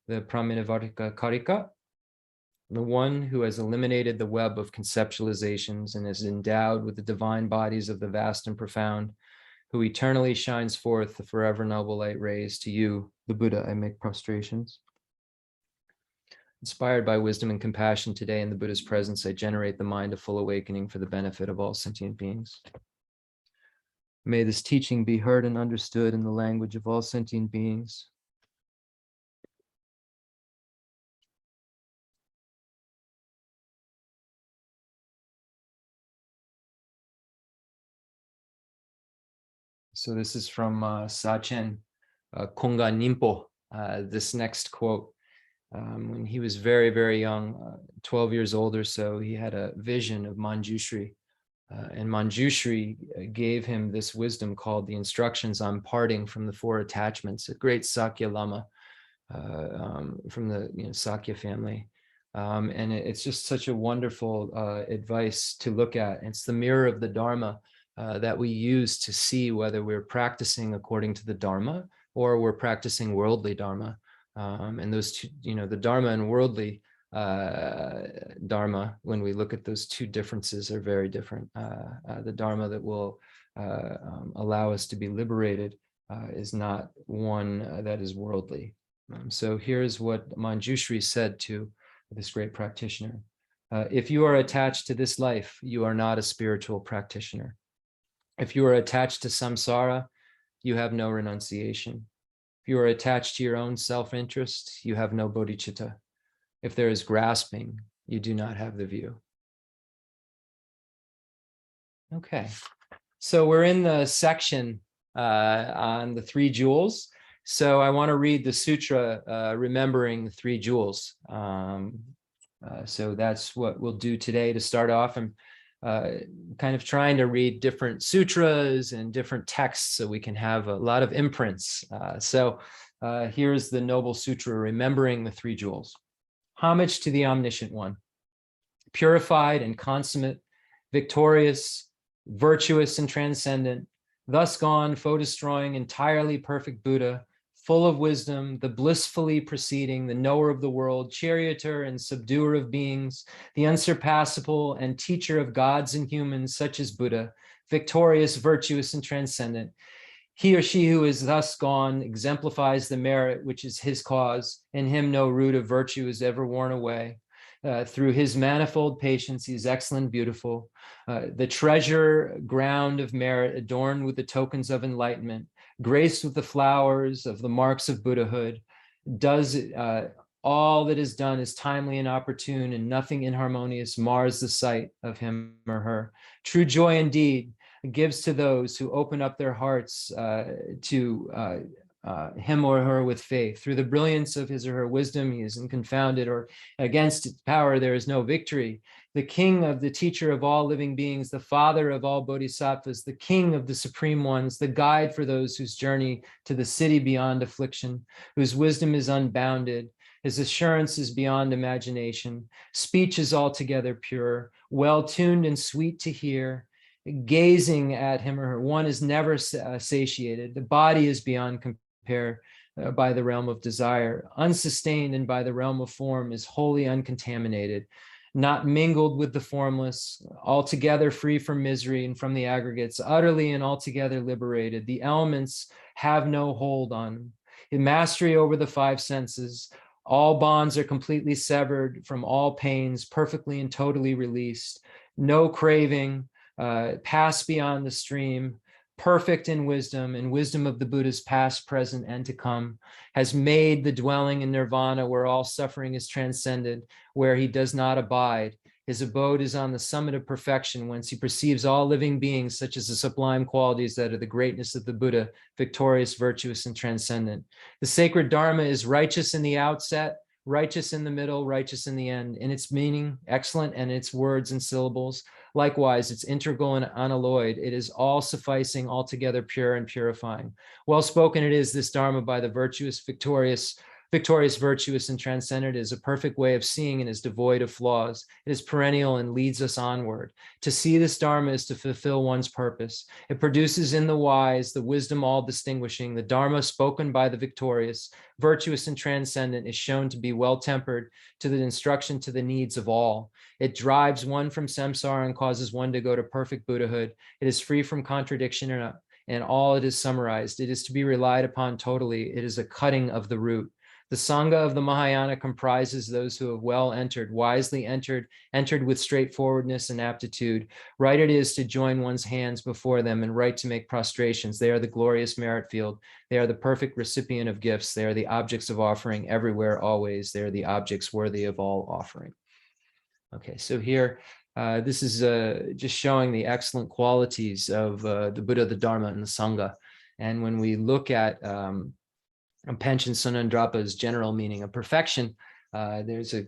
the Pramanavartika Karika, the one who has eliminated the web of conceptualizations and is endowed with the divine bodies of the vast and profound, who eternally shines forth the forever noble light rays, to you, the Buddha, I make prostrations. Inspired by wisdom and compassion today in the Buddha's presence, I generate the mind of full awakening for the benefit of all sentient beings. May this teaching be heard and understood in the language of all sentient beings. So this is from Sachen Konga Nimpo, this next quote. When he was very, very young, 12 years old or so, he had a vision of Manjushri. And Manjushri gave him this wisdom called the instructions on parting from the four attachments, a great Sakya Lama from the Sakya family. And it's just such a wonderful advice to look at. It's the mirror of the Dharma that we use to see whether we're practicing according to the Dharma or we're practicing worldly Dharma. And those two, the Dharma and worldly Dharma, when we look at those two differences, are very different. The Dharma that will allow us to be liberated is not one that is worldly. So here's what Manjushri said to this great practitioner. If you are attached to this life, you are not a spiritual practitioner. If you are attached to samsara, you have no renunciation. If you are attached to your own self-interest, you have no bodhicitta. If there is grasping, you do not have the view. Okay, so we're in the section on the three jewels. So I want to read the sutra, remembering the three jewels. So that's what we'll do today to start off. I'm kind of trying to read different sutras and different texts so we can have a lot of imprints. Here's the Noble Sutra, remembering the three jewels. Homage to the Omniscient One, purified and consummate, victorious, virtuous and transcendent, thus gone, foe-destroying, entirely perfect Buddha, full of wisdom, the blissfully proceeding, the knower of the world, charioteer and subduer of beings, the unsurpassable and teacher of gods and humans, such as Buddha, victorious, virtuous, and transcendent. He or she who is thus gone exemplifies the merit which is his cause. In him no root of virtue is ever worn away. Through his manifold patience, he is excellent, beautiful, the treasure ground of merit, adorned with the tokens of enlightenment, graced with the flowers of the marks of Buddhahood, does all that is done is timely and opportune, and nothing inharmonious mars the sight of him or her. True joy indeed gives to those who open up their hearts to him or her with faith. Through the brilliance of his or her wisdom, he is unconfounded, or against its power there is no victory. The king of the teacher of all living beings, the father of all bodhisattvas, the king of the supreme ones, the guide for those whose journey to the city beyond affliction, whose wisdom is unbounded, his assurance is beyond imagination, speech is altogether pure, well-tuned and sweet to hear. Gazing at him or her, one is never satiated. The body is beyond compare by the realm of desire, unsustained, and by the realm of form is wholly uncontaminated, not mingled with the formless, altogether free from misery and from the aggregates, utterly and altogether liberated. The elements have no hold on him. In mastery over the five senses, all bonds are completely severed from all pains, perfectly and totally released. No craving, pass beyond the stream, perfect in wisdom, and wisdom of the Buddhas past, present, and to come, has made the dwelling in nirvana where all suffering is transcended, where he does not abide. His abode is on the summit of perfection, whence he perceives all living beings, such as the sublime qualities that are the greatness of the Buddha, victorious, virtuous, and transcendent. The sacred Dharma is righteous in the outset, righteous in the middle, righteous in the end. In its meaning, excellent, and its words and syllables. Likewise, it's integral and unalloyed. It is all sufficing, altogether pure and purifying. Well spoken it is, this Dharma, by the virtuous, victorious, virtuous, and transcendent. It is a perfect way of seeing and is devoid of flaws. It is perennial and leads us onward. To see this Dharma is to fulfill one's purpose. It produces in the wise the wisdom all distinguishing. The Dharma spoken by the victorious, virtuous, and transcendent is shown to be well-tempered to the instruction to the needs of all. It drives one from samsara and causes one to go to perfect Buddhahood. It is free from contradiction and all it is summarized. It is to be relied upon totally. It is a cutting of the root. The Sangha of the Mahayana comprises those who have well entered, wisely entered with straightforwardness and aptitude. Right it is to join one's hands before them and right to make prostrations. They are the glorious merit field. They are the perfect recipient of gifts. They are the objects of offering everywhere, always. They are the objects worthy of all offering. Okay, so here, this is just showing the excellent qualities of the Buddha, the Dharma, and the Sangha. And when we look at Panchen Sonandrapa's general meaning of perfection, there's a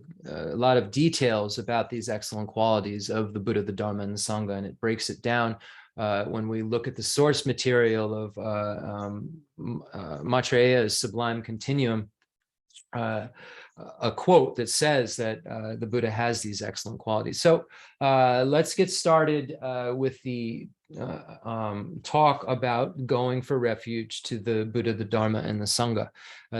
lot of details about these excellent qualities of the Buddha, the Dharma, and the Sangha, and it breaks it down when we look at the source material of Maitreya's Sublime Continuum, a quote that says that the Buddha has these excellent qualities. So let's get started with the talk about going for refuge to the Buddha, the Dharma, and the Sangha.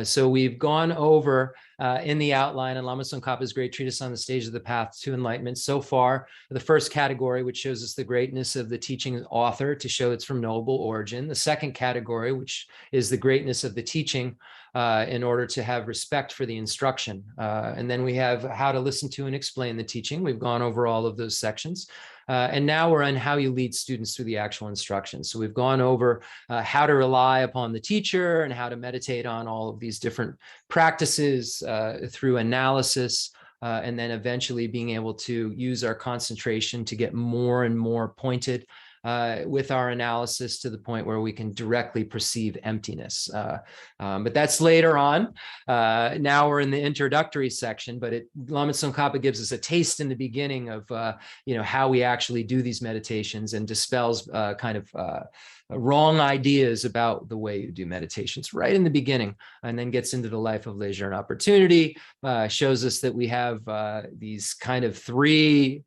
So we've gone over in the outline in Lama Tsongkhapa's great treatise on the stage of the path to enlightenment. So far, the first category, which shows us the greatness of the teaching author to show it's from noble origin. The second category, which is the greatness of the teaching in order to have respect for the instruction. And then we have how to listen to and explain the teaching. We've gone over all of those sections. And now we're on how you lead students through the actual instructions. So we've gone over how to rely upon the teacher and how to meditate on all of these different practices through analysis, and then eventually being able to use our concentration to get more and more pointed with our analysis to the point where we can directly perceive emptiness. But that's later on. Now we're in the introductory section, but Lama Tsongkhapa gives us a taste in the beginning of how we actually do these meditations, and dispels wrong ideas about the way you do meditations right in the beginning, and then gets into the life of leisure and opportunity, shows us that we have these kind of three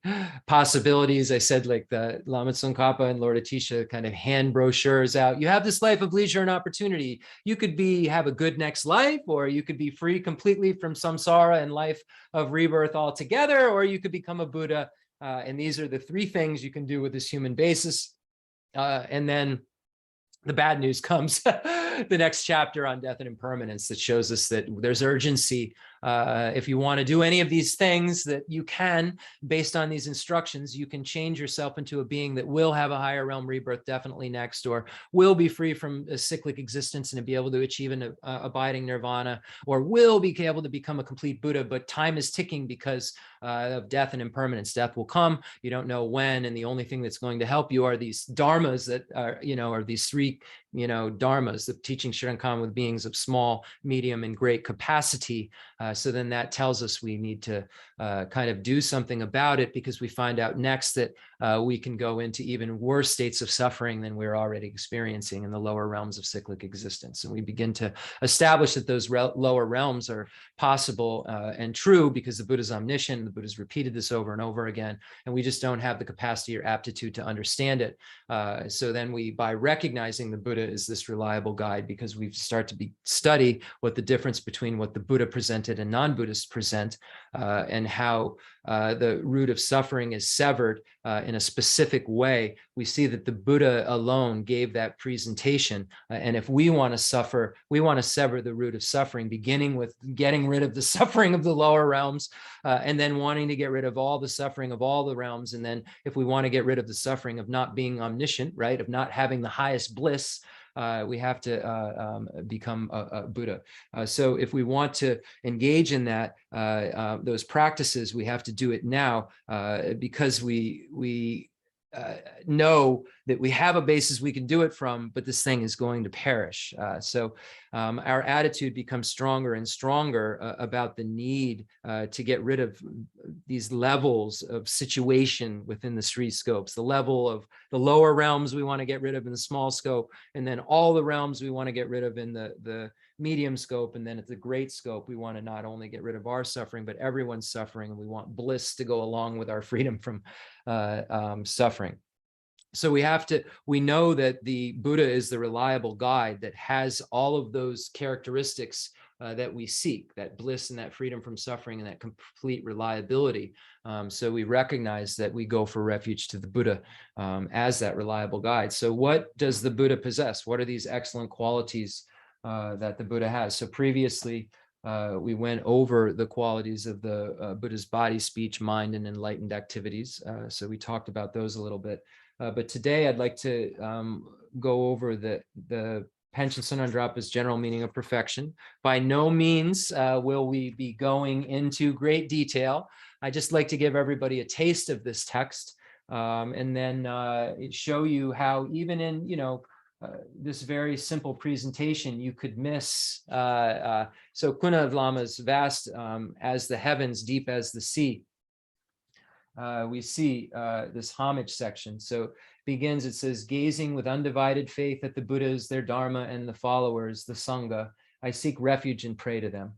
possibilities. I said, like the Lama Tsongkhapa and Lord Atisha kind of hand brochures out. You have this life of leisure and opportunity. You could have a good next life, or you could be free completely from samsara and life of rebirth altogether, or you could become a Buddha. And these are the three things you can do with this human basis. And then the bad news comes, the next chapter on death and impermanence, that shows us that there's urgency. If you want to do any of these things, that you can, based on these instructions, you can change yourself into a being that will have a higher realm rebirth definitely next, or will be free from a cyclic existence and be able to achieve an abiding nirvana, or will be able to become a complete Buddha. But time is ticking because of death and impermanence. Death will come. You don't know when, and the only thing that's going to help you are these dharmas that are these three dharmas, the teaching Shirankama with beings of small, medium, and great capacity. So then that tells us we need to kind of do something about it, because we find out next that we can go into even worse states of suffering than we're already experiencing in the lower realms of cyclic existence. And we begin to establish that those lower realms are possible and true, because the Buddha's omniscient. The Buddha's repeated this over and over again, and we just don't have the capacity or aptitude to understand it. So then by recognizing the Buddha is this reliable guide, because we start to study what the difference between what the Buddha presented and non-Buddhists present, and how the root of suffering is severed in a specific way. We see that the Buddha alone gave that presentation. And if we want to suffer, we want to sever the root of suffering, beginning with getting rid of the suffering of the lower realms, and then wanting to get rid of all the suffering of all the realms. And then if we want to get rid of the suffering of not being omniscient, right, of not having the highest bliss, we have to become a Buddha. So if we want to engage in that, those practices, we have to do it now, because we know that we have a basis we can do it from, but this thing is going to perish. So our attitude becomes stronger and stronger about the need to get rid of these levels of situation within the three scopes. The level of the lower realms we want to get rid of in the small scope, and then all the realms we want to get rid of in the medium scope, and then at the great scope we want to not only get rid of our suffering, but everyone's suffering, and we want bliss to go along with our freedom from suffering. So we know that the Buddha is the reliable guide that has all of those characteristics that we seek, that bliss and that freedom from suffering and that complete reliability. So we recognize that we go for refuge to the Buddha as that reliable guide. So what does the Buddha possess? What are these excellent qualities that the Buddha has? So previously, we went over the qualities of the Buddha's body, speech, mind, and enlightened activities. So we talked about those a little bit. But today I'd like to go over the Panchen Sonandrapa's general meaning of perfection. By no means will we be going into great detail. I just like to give everybody a taste of this text, and then show you how even in, this very simple presentation, you could miss. So Kuna Lama's vast as the heavens, deep as the sea. We see this homage section. So begins, it says, gazing with undivided faith at the Buddhas, their Dharma, and the followers, the Sangha, I seek refuge and pray to them.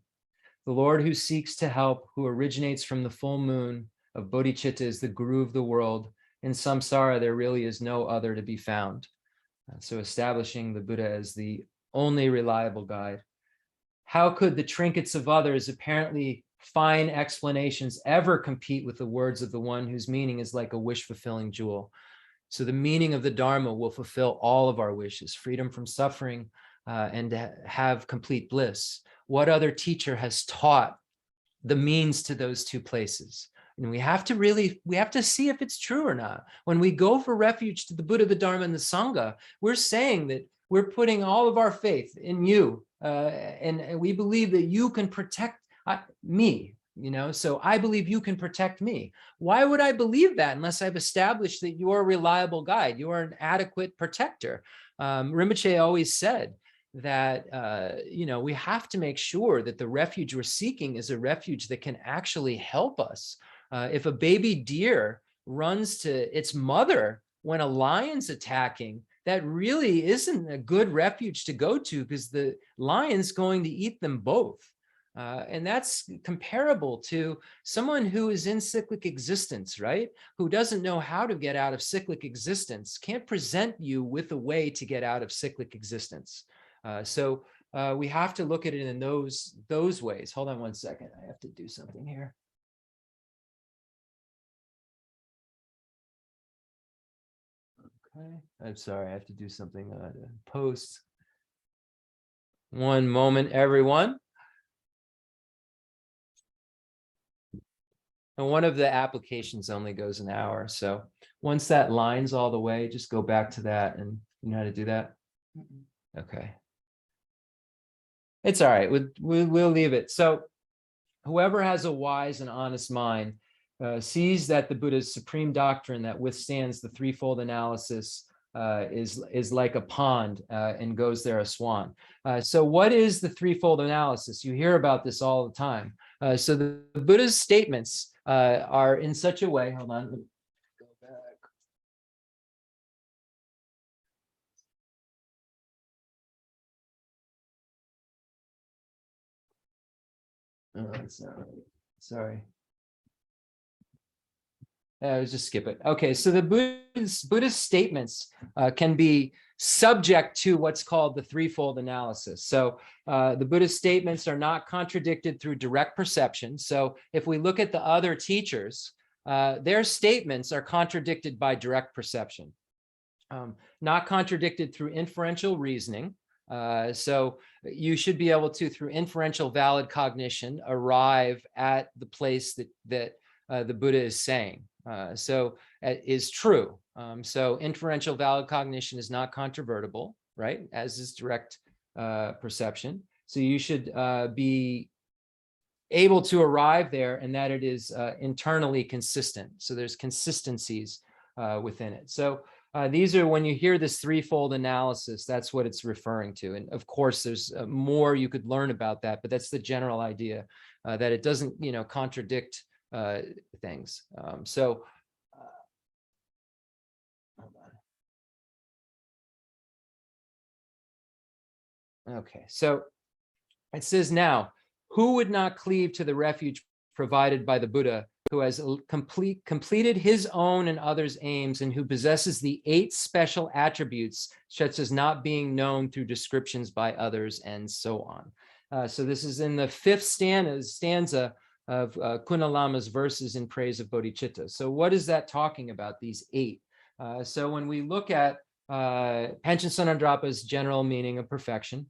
The Lord who seeks to help, who originates from the full moon of bodhicitta, is the guru of the world. In samsara, there really is no other to be found. So establishing the Buddha as the only reliable guide. How could the trinkets of others, apparently fine explanations, ever compete with the words of the one whose meaning is like a wish-fulfilling jewel? So the meaning of the Dharma will fulfill all of our wishes, freedom from suffering, and to have complete bliss. What other teacher has taught the means to those two places? And we have to see if it's true or not. When we go for refuge to the Buddha, the Dharma, and the Sangha, we're saying that we're putting all of our faith in you. And we believe that you can protect me, So I believe you can protect me. Why would I believe that unless I've established that you're a reliable guide, you are an adequate protector? Rinpoche always said that, we have to make sure that the refuge we're seeking is a refuge that can actually help us. If a baby deer runs to its mother when a lion's attacking, that really isn't a good refuge to go to, because the lion's going to eat them both. And that's comparable to someone who is in cyclic existence, right? Who doesn't know how to get out of cyclic existence, can't present you with a way to get out of cyclic existence. So we have to look at it in those ways. Hold on one second. I have to do something here. Okay, I'm sorry. I have to do something to post. One moment, everyone. And one of the applications only goes an hour. So once that line's all the way, just go back to that, and you know how to do that? Okay. It's all right. We'll leave it. So whoever has a wise and honest mind sees that the Buddha's supreme doctrine that withstands the threefold analysis is like a pond and goes there a swan. So what is the threefold analysis? You hear about this all the time. So the Buddha's statements are in such a way, hold on, let me go back. Oh, that's not right. Sorry. Let's just skip it. Okay, so the Buddhist statements can be subject to what's called the threefold analysis. So the Buddhist statements are not contradicted through direct perception. So if we look at the other teachers, their statements are contradicted by direct perception, not contradicted through inferential reasoning. So you should be able to, through inferential valid cognition, arrive at the place that the Buddha is saying. So is true. So inferential valid cognition is not controvertible, right? As is direct perception. So you should be able to arrive there, and that it is internally consistent. So there's consistencies within it. So these are, when you hear this threefold analysis, that's what it's referring to. And of course, there's more you could learn about that, but that's the general idea, that it doesn't, contradict things. Hold on. Okay, so it says, now, who would not cleave to the refuge provided by the Buddha, who has completed his own and others' aims, and who possesses the 8 special attributes, such as not being known through descriptions by others, and so on. So this is in the 5th stanza of Kunalama's verses in praise of bodhicitta. So what is that talking about, these 8? So when we look at Panchen Sonandrapa's general meaning of perfection,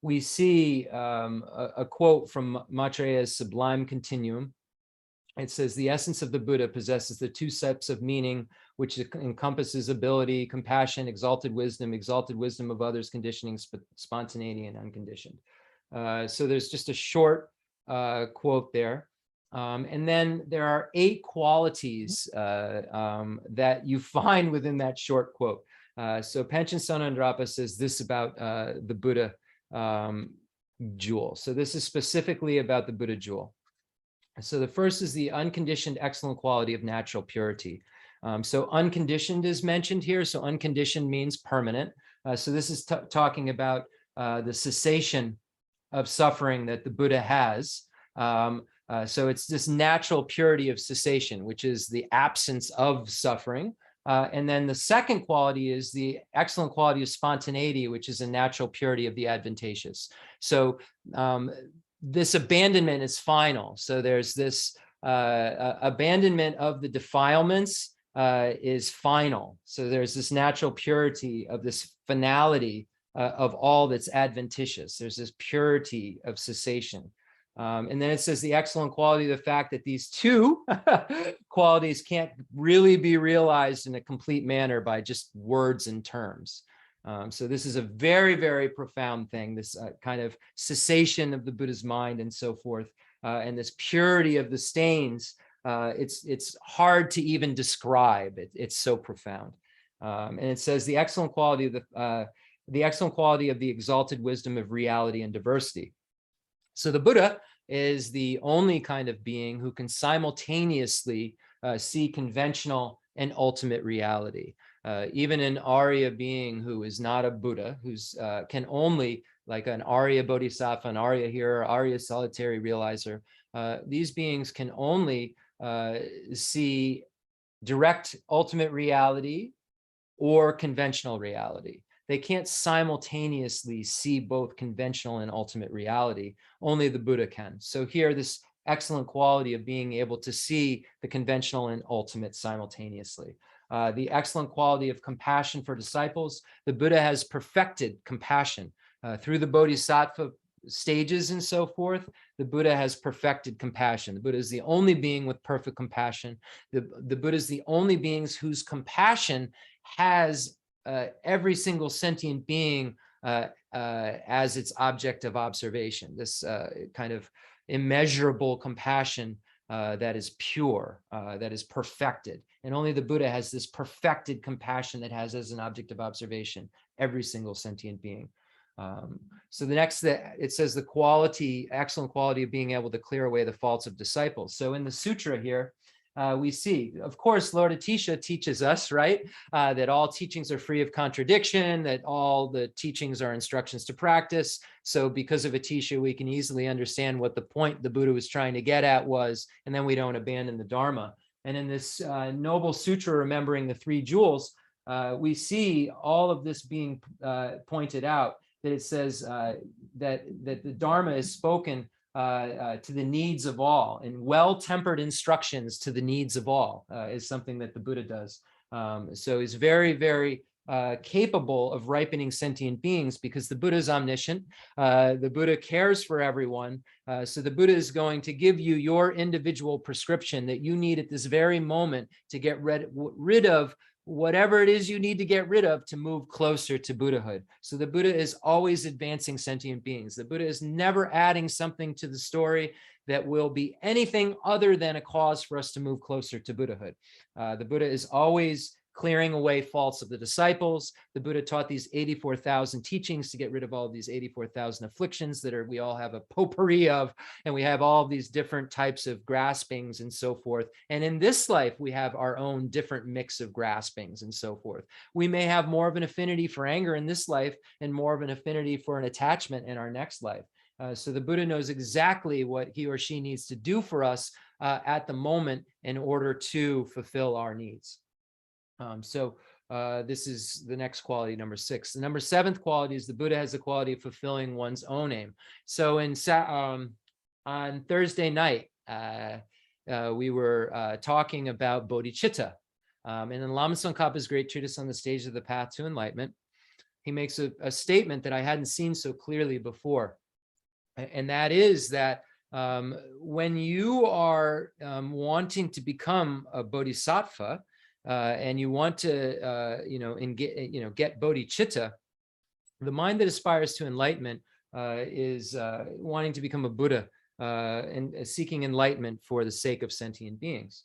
we see a quote from Maitreya's Sublime Continuum. It says, the essence of the Buddha possesses the 2 sets of meaning, which encompasses ability, compassion, exalted wisdom of others, conditioning, spontaneity, and unconditioned. So there's just a short quote there. And then there are 8 qualities that you find within that short quote. So Panchen Sonandrapa says this about the Buddha jewel. So this is specifically about the Buddha jewel. So the first is the unconditioned excellent quality of natural purity. So unconditioned is mentioned here. So unconditioned means permanent. So this is talking about the cessation of suffering that the Buddha has. So it's this natural purity of cessation, which is the absence of suffering. And then the second quality is the excellent quality of spontaneity, which is a natural purity of the adventitious. So this abandonment is final. So there's this abandonment of the defilements is final. So there's this natural purity of this finality of all that's adventitious. There's this purity of cessation. And then it says the excellent quality of the fact that these 2 qualities can't really be realized in a complete manner by just words and terms. So this is a very, very profound thing, this kind of cessation of the Buddha's mind and so forth. and this purity of the stains, it's hard to even describe. It's so profound. And it says the excellent quality of the exalted wisdom of reality and diversity. So the Buddha is the only kind of being who can simultaneously see conventional and ultimate reality. Even an Arya being who is not a Buddha, who's can only, like an Arya Bodhisattva, an Arya hearer, Arya solitary realizer, these beings can only see direct ultimate reality or conventional reality. They can't simultaneously see both conventional and ultimate reality. Only the Buddha can. So here, this excellent quality of being able to see the conventional and ultimate simultaneously. The excellent quality of compassion for disciples. The Buddha has perfected compassion through the Bodhisattva stages and so forth. The Buddha has perfected compassion. The Buddha is the only being with perfect compassion. The Buddha is the only being whose compassion has every single sentient being as its object of observation. This kind of immeasurable compassion that is pure, that is perfected. And only the Buddha has this perfected compassion that has as an object of observation every single sentient being. So the next, it says the excellent quality of being able to clear away the faults of disciples. So in the sutra here, we see, of course, Lord Atisha teaches us, right, that all teachings are free of contradiction, that all the teachings are instructions to practice. So because of Atisha, we can easily understand what the point the Buddha was trying to get at was, and then we don't abandon the Dharma. And in this noble sutra, remembering the three jewels, we see all of this being pointed out, that it says that the Dharma is spoken to the needs of all, and well-tempered instructions to the needs of all is something that the Buddha does. So he's very, very capable of ripening sentient beings, because the Buddha is omniscient. The Buddha cares for everyone. So the Buddha is going to give you your individual prescription that you need at this very moment to get rid of whatever it is you need to get rid of to move closer to Buddhahood. So the Buddha is always advancing sentient beings. The Buddha is never adding something to the story that will be anything other than a cause for us to move closer to Buddhahood. The Buddha is always clearing away faults of the disciples. The Buddha taught these 84,000 teachings to get rid of all of these 84,000 afflictions that we all have a potpourri of, and we have all of these different types of graspings and so forth. And in this life, we have our own different mix of graspings and so forth. We may have more of an affinity for anger in this life and more of an affinity for an attachment in our next life. So the Buddha knows exactly what he or she needs to do for us at the moment in order to fulfill our needs. This is the next quality, number 6. The number 7th quality is the Buddha has the quality of fulfilling one's own aim. So on Thursday night, we were talking about bodhicitta. And in Lama Tsongkhapa's great treatise on the stage of the path to enlightenment, he makes a statement that I hadn't seen so clearly before. And that is that when you are wanting to become a bodhisattva, and you want to, get bodhicitta, the mind that aspires to enlightenment is wanting to become a Buddha and seeking enlightenment for the sake of sentient beings.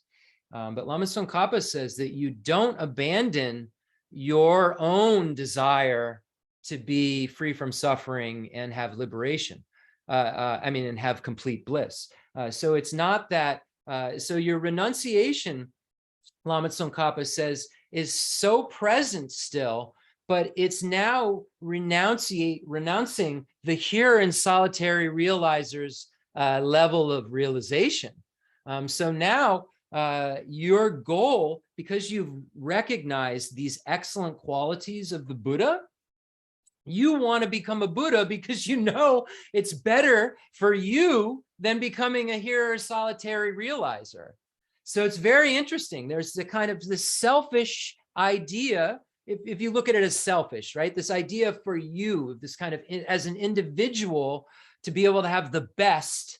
But Lama Tsongkhapa says that you don't abandon your own desire to be free from suffering and have liberation. And have complete bliss. So it's not that, so your renunciation, Lama Tsongkhapa says, is so present still, but it's now renouncing the here and solitary realizer's level of realization. So now your goal, because you've recognized these excellent qualities of the Buddha, you want to become a Buddha because you know it's better for you than becoming a here solitary realizer. So it's very interesting. There's the kind of this selfish idea, if you look at it as selfish, right? This idea for you, this kind of as an individual to be able to have the best,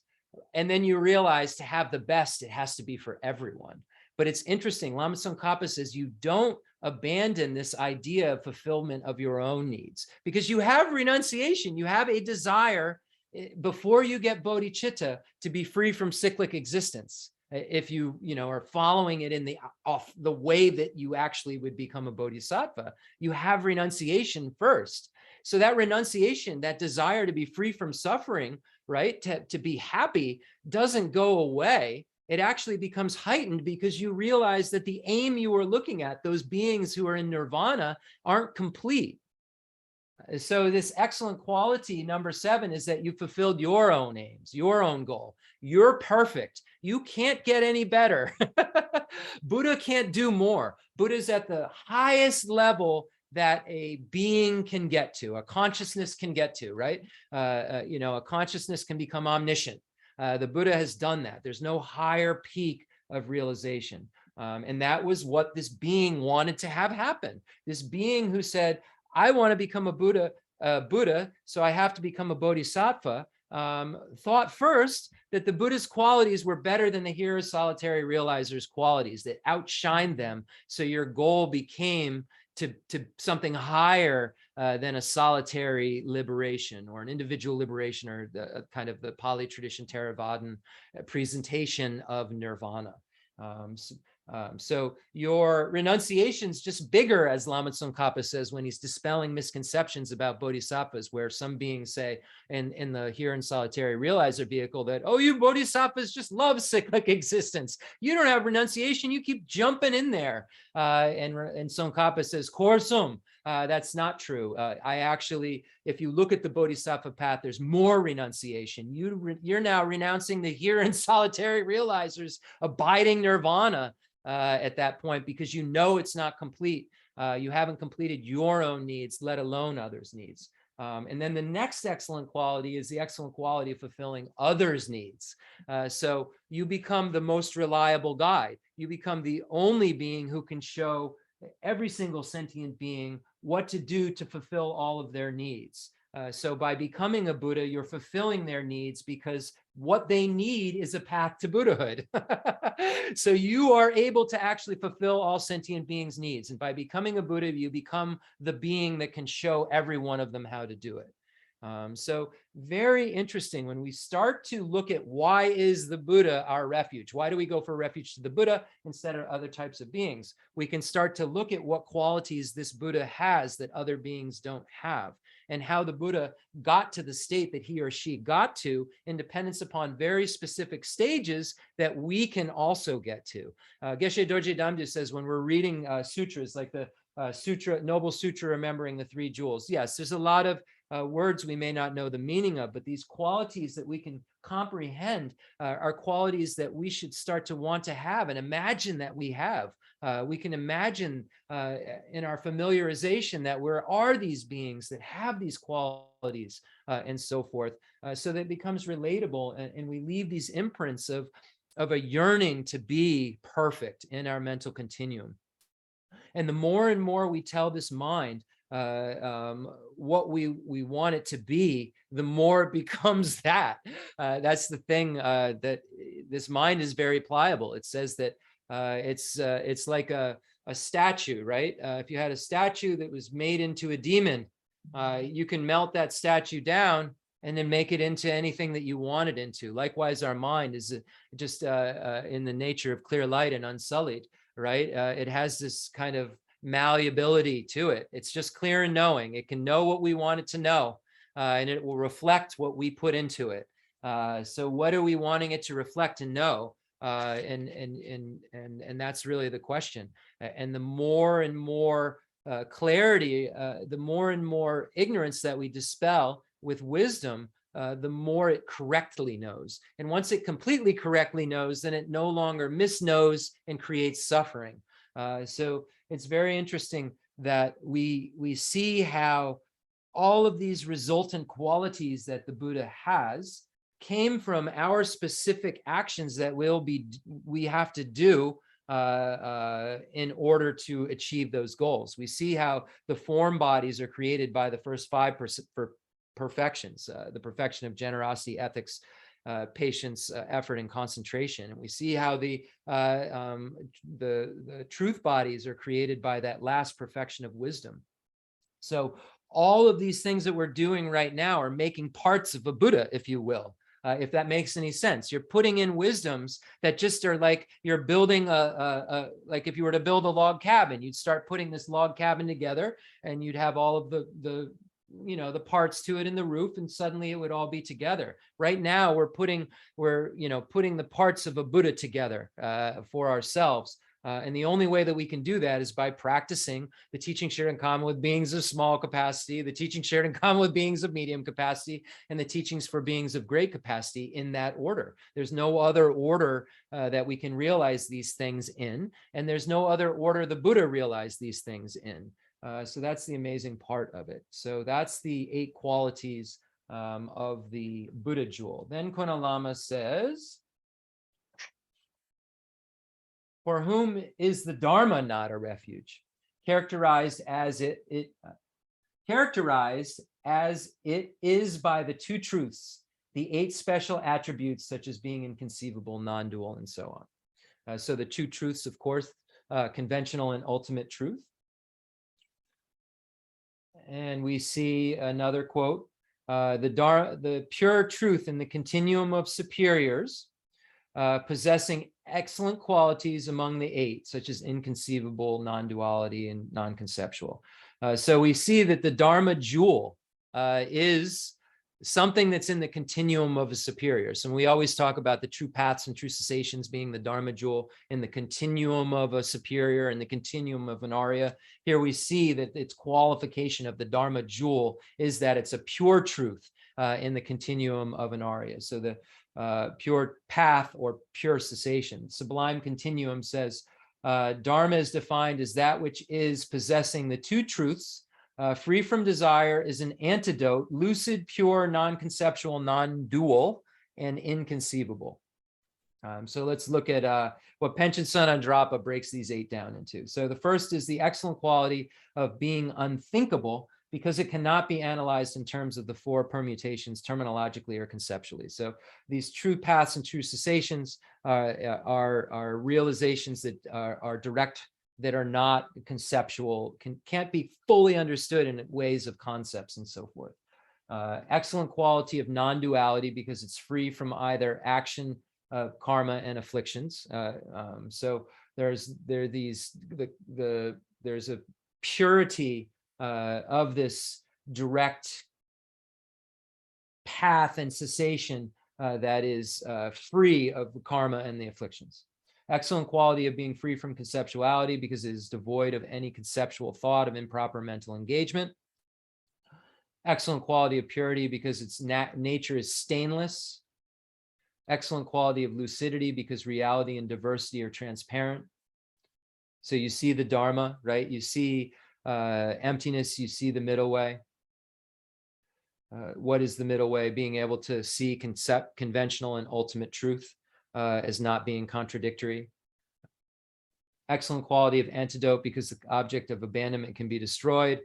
and then you realize to have the best, it has to be for everyone. But it's interesting. Lama Tsongkhapa says you don't abandon this idea of fulfillment of your own needs, because you have renunciation, you have a desire before you get bodhicitta, to be free from cyclic existence, if you are following it in the way that you actually would become a bodhisattva, you have renunciation first. So that renunciation, that desire to be free from suffering, right, to be happy, doesn't go away. It actually becomes heightened because you realize that the aim you were looking at, those beings who are in nirvana, aren't complete. So this excellent quality, number 7, is that you fulfilled your own aims, your own goal. You're perfect. You can't get any better. Buddha can't do more. Buddha's at the highest level that a being can get to, a consciousness can get to, right? A consciousness can become omniscient. The Buddha has done that. There's no higher peak of realization. And that was what this being wanted to have happen. This being who said, I want to become a Buddha, so I have to become a bodhisattva, thought first that the Buddha's qualities were better than the hero solitary realizer's qualities, that outshined them. So your goal became to something higher than a solitary liberation or an individual liberation, or the kind of the Pali tradition Theravadan presentation of nirvana. So your renunciation's just bigger, as Lama Tsongkhapa says when he's dispelling misconceptions about bodhisattvas, where some beings say in the here and solitary realizer vehicle that, oh, you bodhisattvas just love cyclic existence. You don't have renunciation. You keep jumping in there. And Tsongkhapa says, Korsum, that's not true. I actually, if you look at the bodhisattva path, there's more renunciation. You're now renouncing the here and solitary realizers, abiding nirvana at that point, because you know it's not complete. You haven't completed your own needs, let alone others' needs. And then the next excellent quality is the excellent quality of fulfilling others' needs. So you become the most reliable guide. You become the only being who can show every single sentient being what to do to fulfill all of their needs. So by becoming a Buddha, you're fulfilling their needs, because what they need is a path to Buddhahood. So you are able to actually fulfill all sentient beings' needs. And by becoming a Buddha, you become the being that can show every one of them how to do it. So very interesting when we start to look at why is the Buddha our refuge? Why do we go for refuge to the Buddha instead of other types of beings? We can start to look at what qualities this Buddha has that other beings don't have, and how the Buddha got to the state that he or she got to in dependence upon very specific stages that we can also get to. Geshe Dorje Damje says when we're reading sutras like the Noble Sutra Remembering the Three Jewels, yes, there's a lot of words we may not know the meaning of, but these qualities that we can comprehend are qualities that we should start to want to have and imagine that we have. We can imagine in our familiarization that there are these beings that have these qualities and so forth, so that it becomes relatable, and we leave these imprints of a yearning to be perfect in our mental continuum. And the more and more we tell this mind what we want it to be, the more it becomes that. That's the thing, that this mind is very pliable. It says that it's like a statue, right? If you had a statue that was made into a demon, you can melt that statue down and then make it into anything that you want it into. Likewise, our mind is just in the nature of clear light and unsullied, right? It has this kind of malleability to it. It's just clear and knowing. It can know what we want it to know, and it will reflect what we put into it. So what are we wanting it to reflect and know? And that's really the question. And the more and more clarity, the more and more ignorance that we dispel with wisdom, the more it correctly knows. And once it completely correctly knows, then it no longer misknows and creates suffering. So it's very interesting that we see how all of these resultant qualities that the Buddha has came from our specific actions that we have to do in order to achieve those goals. We see how the form bodies are created by the first 5 perfections, the perfection of generosity, ethics, patience, effort, and concentration. And we see how the truth bodies are created by that last perfection of wisdom. So all of these things that we're doing right now are making parts of a Buddha, if you will. If that makes any sense. You're putting in wisdoms that just are like you're building like if you were to build a log cabin, you'd start putting this log cabin together and you'd have all of the parts to it in the roof, and suddenly it would all be together. Right now we're putting the parts of a Buddha together for ourselves. And the only way that we can do that is by practicing the teaching shared in common with beings of small capacity, the teaching shared in common with beings of medium capacity, and the teachings for beings of great capacity in that order. There's no other order that we can realize these things in, and there's no other order the Buddha realized these things in. So that's the amazing part of it. So that's the 8 qualities of the Buddha jewel. Then Kuna Lama says, for whom is the Dharma not a refuge? Characterized as it is by the 2 truths, the 8 special attributes such as being inconceivable, non-dual, and so on. So the 2 truths, of course, conventional and ultimate truth. And we see another quote, the pure truth in the continuum of superiors, possessing excellent qualities among the 8, such as inconceivable, non-duality, and non-conceptual. So we see that the Dharma jewel is something that's in the continuum of a superior. So we always talk about the true paths and true cessations being the Dharma jewel in the continuum of a superior and the continuum of an Arya. Here we see that its qualification of the Dharma jewel is that it's a pure truth in the continuum of an Arya. So the pure path or pure cessation. Sublime Continuum says, Dharma is defined as that which is possessing the 2 truths, free from desire, is an antidote, lucid, pure, non-conceptual, non-dual, and inconceivable. So let's look at what Panchen Sonandrapa breaks these 8 down into. So the first is the excellent quality of being unthinkable, because it cannot be analyzed in terms of the 4 permutations terminologically or conceptually. So these true paths and true cessations are realizations that are direct, that are not conceptual, can't be fully understood in ways of concepts and so forth. Excellent quality of non-duality, because it's free from either action, karma, and afflictions. So there's a purity of this direct path and cessation that is free of the karma and the afflictions. Excellent quality of being free from conceptuality, because it is devoid of any conceptual thought of improper mental engagement. Excellent quality of purity, because its nature is stainless. Excellent quality of lucidity, because reality and diversity are transparent. So you see the Dharma, right? You see emptiness, you see the middle way. What is the middle way? Being able to see conventional and ultimate truth as not being contradictory. Excellent quality of antidote, because the object of abandonment can be destroyed.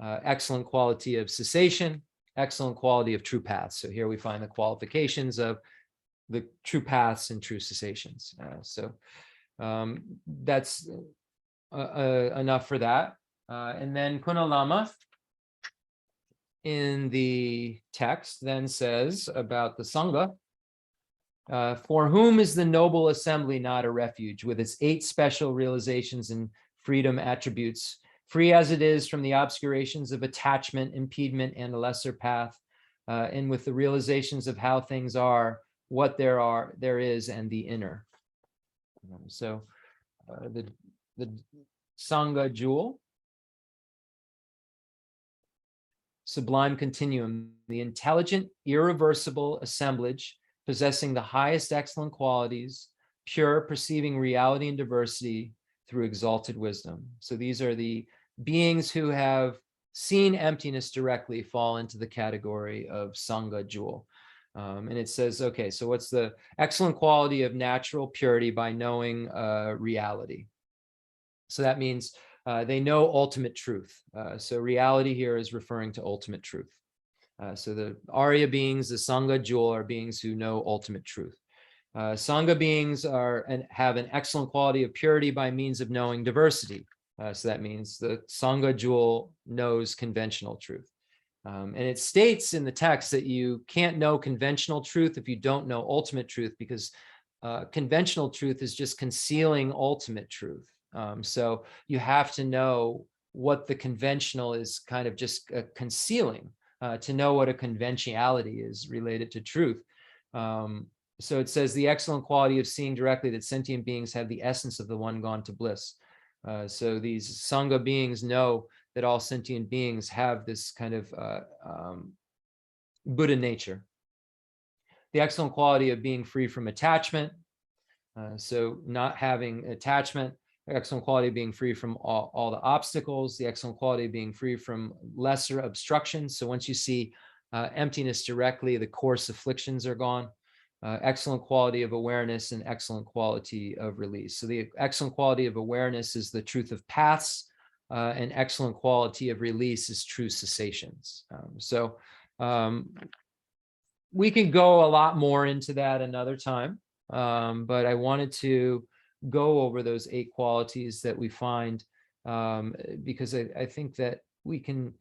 Excellent quality of cessation. Excellent quality of true paths. So here we find the qualifications of the true paths and true cessations. So that's enough for that. And then Kuna Lama in the text then says about the Sangha, for whom is the noble assembly not a refuge, with its 8 special realizations and freedom attributes, free as it is from the obscurations of attachment, impediment, and a lesser path, and with the realizations of how things are, what there is, and the inner. So the Sangha jewel, Sublime Continuum, the intelligent, irreversible assemblage possessing the highest excellent qualities, pure, perceiving reality and diversity through exalted wisdom. So these are the beings who have seen emptiness directly fall into the category of Sangha jewel. And it says, okay, so what's the excellent quality of natural purity by knowing reality? So that means they know ultimate truth. So reality here is referring to ultimate truth. So the Arya beings, the Sangha jewel, are beings who know ultimate truth. Sangha beings have an excellent quality of purity by means of knowing diversity. So that means the Sangha jewel knows conventional truth. And it states in the text that you can't know conventional truth if you don't know ultimate truth, because conventional truth is just concealing ultimate truth. So you have to know what the conventional is kind of just concealing, to know what a conventionality is related to truth. So it says the excellent quality of seeing directly that sentient beings have the essence of the one gone to bliss. So these Sangha beings know that all sentient beings have this kind of Buddha nature. The excellent quality of being free from attachment. So not having attachment, the excellent quality of being free from all the obstacles, the excellent quality of being free from lesser obstructions. So once you see emptiness directly, the coarse afflictions are gone. Excellent quality of awareness and excellent quality of release. So the excellent quality of awareness is the truth of paths, and excellent quality of release is true cessations. We can go a lot more into that another time, but I wanted to go over those 8 qualities that we find, because I think that we can,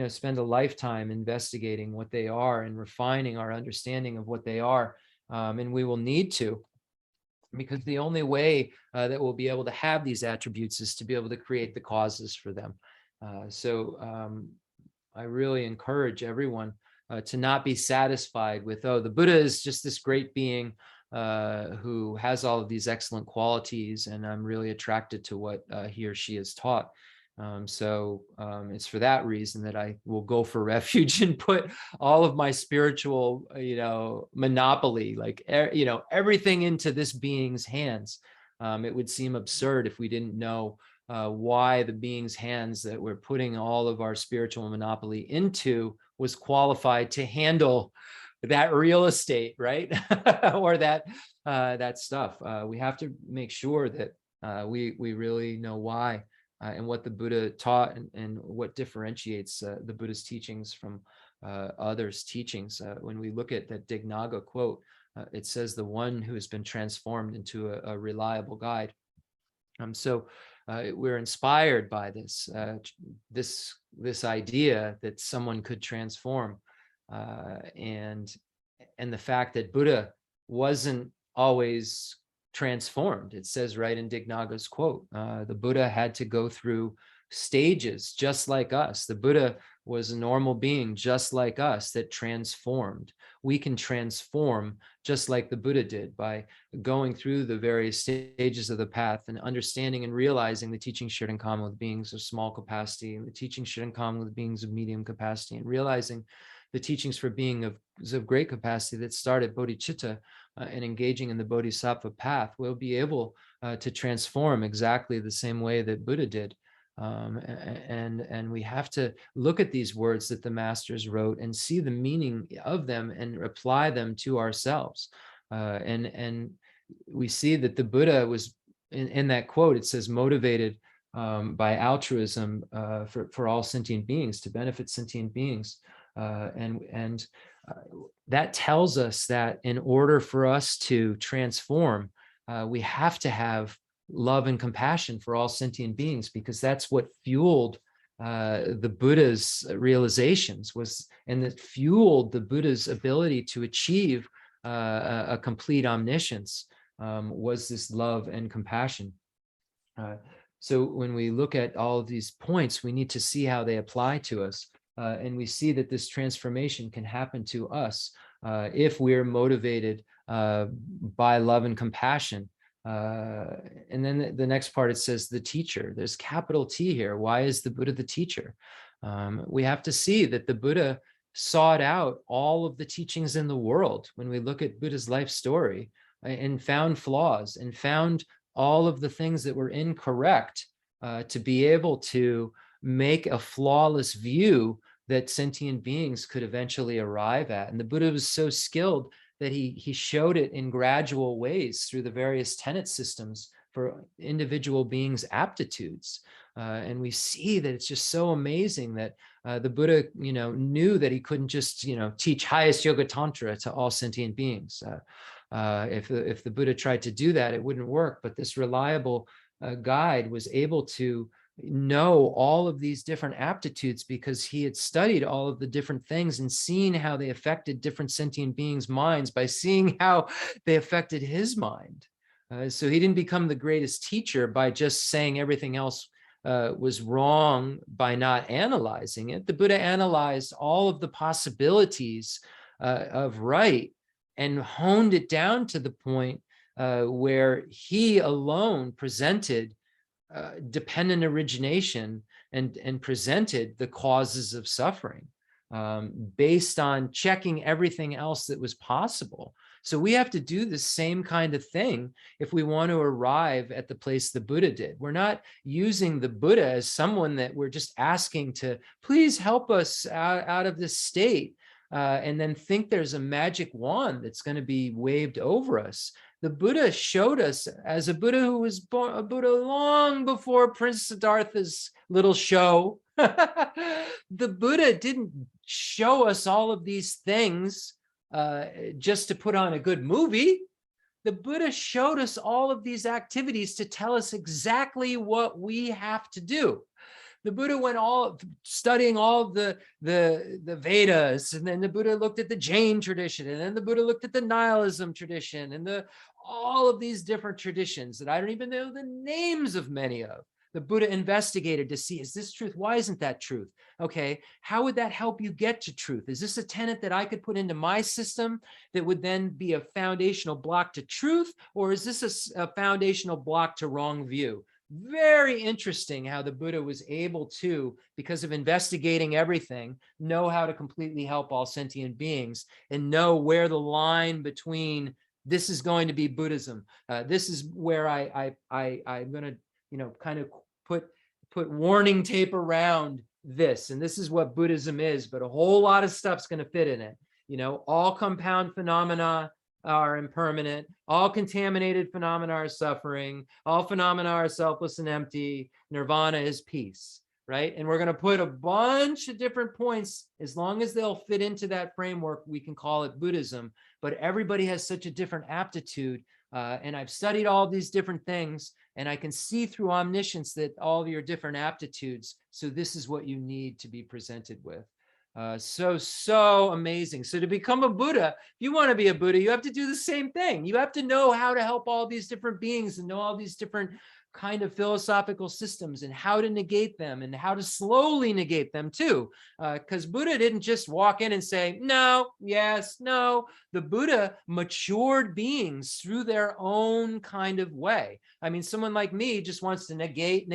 spend a lifetime investigating what they are and refining our understanding of what they are, and we will need to, because the only way that we'll be able to have these attributes is to be able to create the causes for them. I really encourage everyone to not be satisfied with, oh, the Buddha is just this great being who has all of these excellent qualities, and I'm really attracted to what he or she has taught. It's for that reason that I will go for refuge and put all of my spiritual, monopoly, like, everything into this being's hands. It would seem absurd if we didn't know why the being's hands that we're putting all of our spiritual monopoly into was qualified to handle that real estate, right? Or that stuff. We have to make sure that we really know why and what the Buddha taught, and what differentiates the Buddha's teachings from others' teachings. When we look at that Dignaga quote, it says the one who has been transformed into a reliable guide. We're inspired by this idea that someone could transform, and the fact that Buddha wasn't always transformed. It says right in Dignaga's quote, the Buddha had to go through stages just like us. The Buddha was a normal being just like us that transformed. We can transform just like the Buddha did by going through the various stages of the path and understanding and realizing the teachings shared in common with beings of small capacity, and the teachings shared in common with beings of medium capacity, and realizing the teachings for being of great capacity that started bodhicitta and engaging in the bodhisattva path. We'll be able to transform exactly the same way that Buddha did. And we have to look at these words that the masters wrote and see the meaning of them and apply them to ourselves. And we see that the Buddha was, in that quote, it says motivated by altruism for all sentient beings, to benefit sentient beings. That tells us that in order for us to transform, we have to have love and compassion for all sentient beings, because that's what fueled the Buddha's realizations, and that fueled the Buddha's ability to achieve a complete omniscience, was this love and compassion. So when we look at all of these points, we need to see how they apply to us. And we see that this transformation can happen to us if we're motivated by love and compassion. And then the next part, it says the teacher. There's capital T here. Why is the Buddha the teacher? We have to see that the Buddha sought out all of the teachings in the world. When we look at Buddha's life story, and found flaws and found all of the things that were incorrect, to be able to make a flawless view that sentient beings could eventually arrive at. And the Buddha was so skilled that he showed it in gradual ways through the various tenet systems for individual beings' aptitudes. And we see that it's just so amazing that the Buddha, knew that he couldn't just, teach highest yoga tantra to all sentient beings. If the Buddha tried to do that, it wouldn't work. But this reliable guide was able to know all of these different aptitudes because he had studied all of the different things and seen how they affected different sentient beings' minds by seeing how they affected his mind. So he didn't become the greatest teacher by just saying everything else was wrong by not analyzing it. The Buddha analyzed all of the possibilities of right and honed it down to the point where he alone presented dependent origination and presented the causes of suffering based on checking everything else that was possible. So we have to do the same kind of thing if we want to arrive at the place the Buddha did. We're not using the Buddha as someone that we're just asking to please help us out of this state and then think there's a magic wand that's going to be waved over us. The Buddha showed us as a Buddha who was born, a Buddha long before Prince Siddhartha's little show. The Buddha didn't show us all of these things just to put on a good movie. The Buddha showed us all of these activities to tell us exactly what we have to do. The Buddha went all studying all the Vedas, and then the Buddha looked at the Jain tradition, and then the Buddha looked at the nihilism tradition, and all of these different traditions that I don't even know the names of many of. The Buddha investigated to see, is this truth? Why isn't that truth? Okay, how would that help you get to truth? Is this a tenet that I could put into my system that would then be a foundational block to truth? Or is this a foundational block to wrong view? Very interesting how the Buddha was able to, because of investigating everything, know how to completely help all sentient beings and know where the line between this is going to be Buddhism. This is where I'm going to, kind of put warning tape around this, and this is what Buddhism is, but a whole lot of stuff's going to fit in it. All compound phenomena are impermanent. All contaminated phenomena are suffering. All phenomena are selfless and empty. Nirvana is peace, right? And we're going to put a bunch of different points, as long as they'll fit into that framework, we can call it Buddhism. But everybody has such a different aptitude. And I've studied all these different things, and I can see through omniscience that all of your different aptitudes. So this is what you need to be presented with. So amazing. So to become a Buddha, if you want to be a Buddha, you have to do the same thing. You have to know how to help all these different beings and know all these different kind of philosophical systems and how to negate them and how to slowly negate them too. Because Buddha didn't just walk in and say, no, yes, no. The Buddha matured beings through their own kind of way. I mean, someone like me just wants to negate.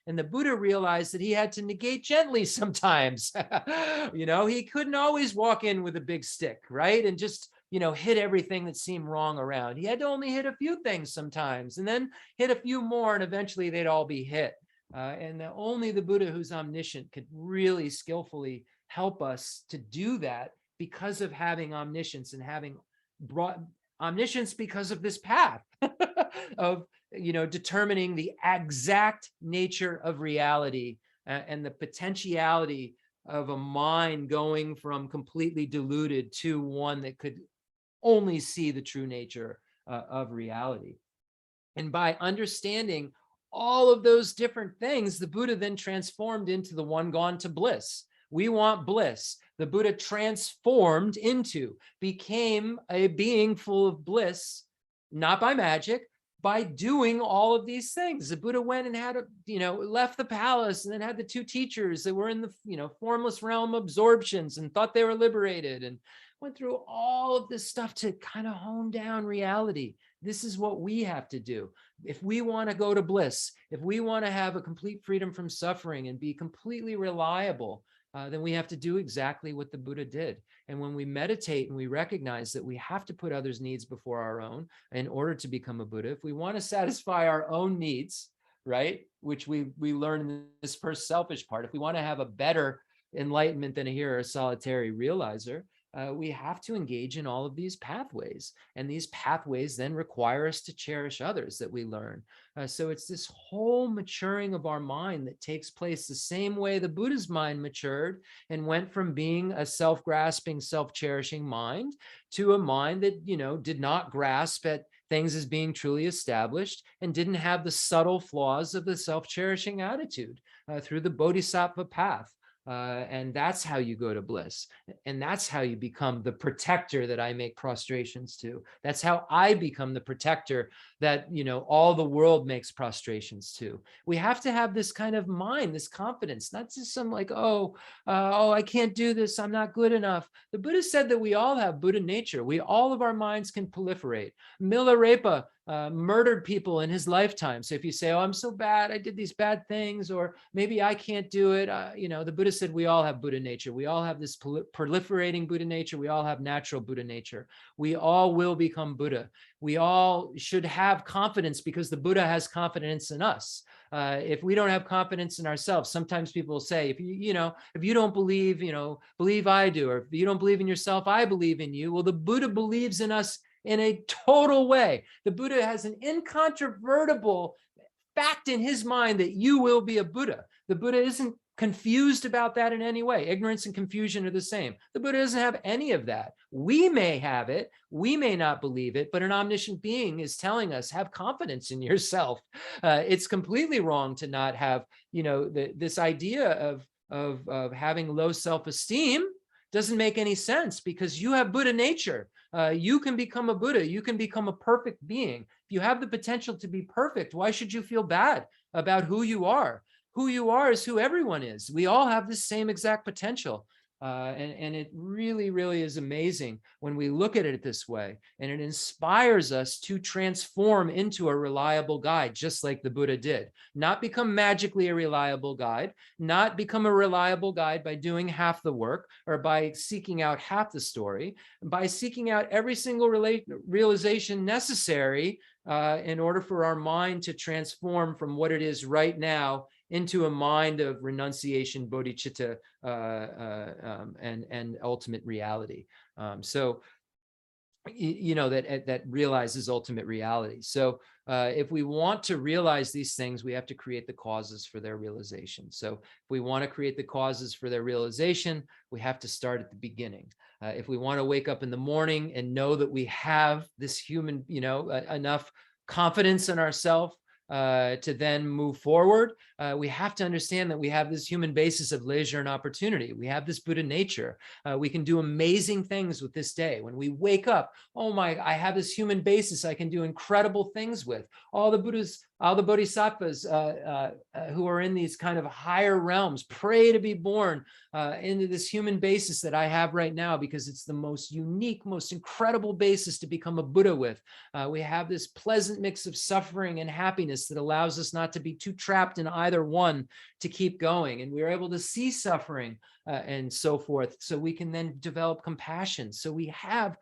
And the Buddha realized that he had to negate gently sometimes. He couldn't always walk in with a big stick, right? And just, hit everything that seemed wrong around. He had to only hit a few things sometimes and then hit a few more, and eventually they'd all be hit. And only the Buddha, who's omniscient, could really skillfully help us to do that because of having omniscience and having brought omniscience because of this path of determining the exact nature of reality and the potentiality of a mind going from completely deluded to one that could only see the true nature of reality. And by understanding all of those different things, the Buddha then transformed into the one gone to bliss. We want bliss. The Buddha transformed into, became a being full of bliss, not by magic, by doing all of these things. The Buddha went and had left the palace and then had the two teachers that were in the, formless realm absorptions and thought they were liberated, and went through all of this stuff to kind of hone down reality. This is what we have to do. If we want to go to bliss, if we want to have a complete freedom from suffering and be completely reliable, then we have to do exactly what the Buddha did. And when we meditate and we recognize that we have to put others' needs before our own in order to become a Buddha, if we want to satisfy our own needs, right, which we learn in this first selfish part, if we want to have a better enlightenment than a hero or a solitary realizer, we have to engage in all of these pathways. And these pathways then require us to cherish others that we learn. So it's this whole maturing of our mind that takes place the same way the Buddha's mind matured and went from being a self-grasping, self-cherishing mind to a mind that, did not grasp at things as being truly established and didn't have the subtle flaws of the self-cherishing attitude through the bodhisattva path. And that's how you go to bliss. And that's how you become the protector that I make prostrations to. That's how I become the protector that, all the world makes prostrations to. We have to have this kind of mind, this confidence, not just some like, I can't do this, I'm not good enough. The Buddha said that we all have Buddha nature. All of our minds can proliferate. Milarepa murdered people in his lifetime. So if you say, I'm so bad, I did these bad things, or maybe I can't do it, the Buddha said we all have Buddha nature. We all have this proliferating Buddha nature. We all have natural Buddha nature. We all will become Buddha. We all should have confidence because the Buddha has confidence in us. If we don't have confidence in ourselves, sometimes people will say, if you don't believe, believe I do, or if you don't believe in yourself, I believe in you. Well, the Buddha believes in us in a total way. The Buddha has an incontrovertible fact in his mind that you will be a Buddha. The Buddha isn't confused about that in any way. Ignorance and confusion are the same. The Buddha doesn't have any of that. We may have it, we may not believe it, but an omniscient being is telling us, have confidence in yourself. It's completely wrong to not have, this idea of having low self-esteem doesn't make any sense because you have Buddha nature. You can become a Buddha. You can become a perfect being. If you have the potential to be perfect, why should you feel bad about who you are? Who you are is who everyone is. We all have the same exact potential. And it really, really is amazing when we look at it this way. And it inspires us to transform into a reliable guide, just like the Buddha did. Not become magically a reliable guide, not become a reliable guide by doing half the work or by seeking out half the story, by seeking out every single realization necessary in order for our mind to transform from what it is right now into a mind of renunciation, bodhicitta, and ultimate reality. That realizes ultimate reality. So if we want to realize these things, we have to create the causes for their realization. So if we want to create the causes for their realization, we have to start at the beginning. If we want to wake up in the morning and know that we have this human, enough confidence in ourselves to then move forward, we have to understand that we have this human basis of leisure and opportunity. We have this Buddha nature. We can do amazing things with this day. When we wake up, I have this human basis I can do incredible things with. All the Buddhas, all the bodhisattvas who are in these kind of higher realms pray to be born into this human basis that I have right now, because it's the most unique, most incredible basis to become a Buddha with. We have this pleasant mix of suffering and happiness that allows us not to be too trapped in either one, to keep going. And we're able to see suffering and so forth, so we can then develop compassion. So we have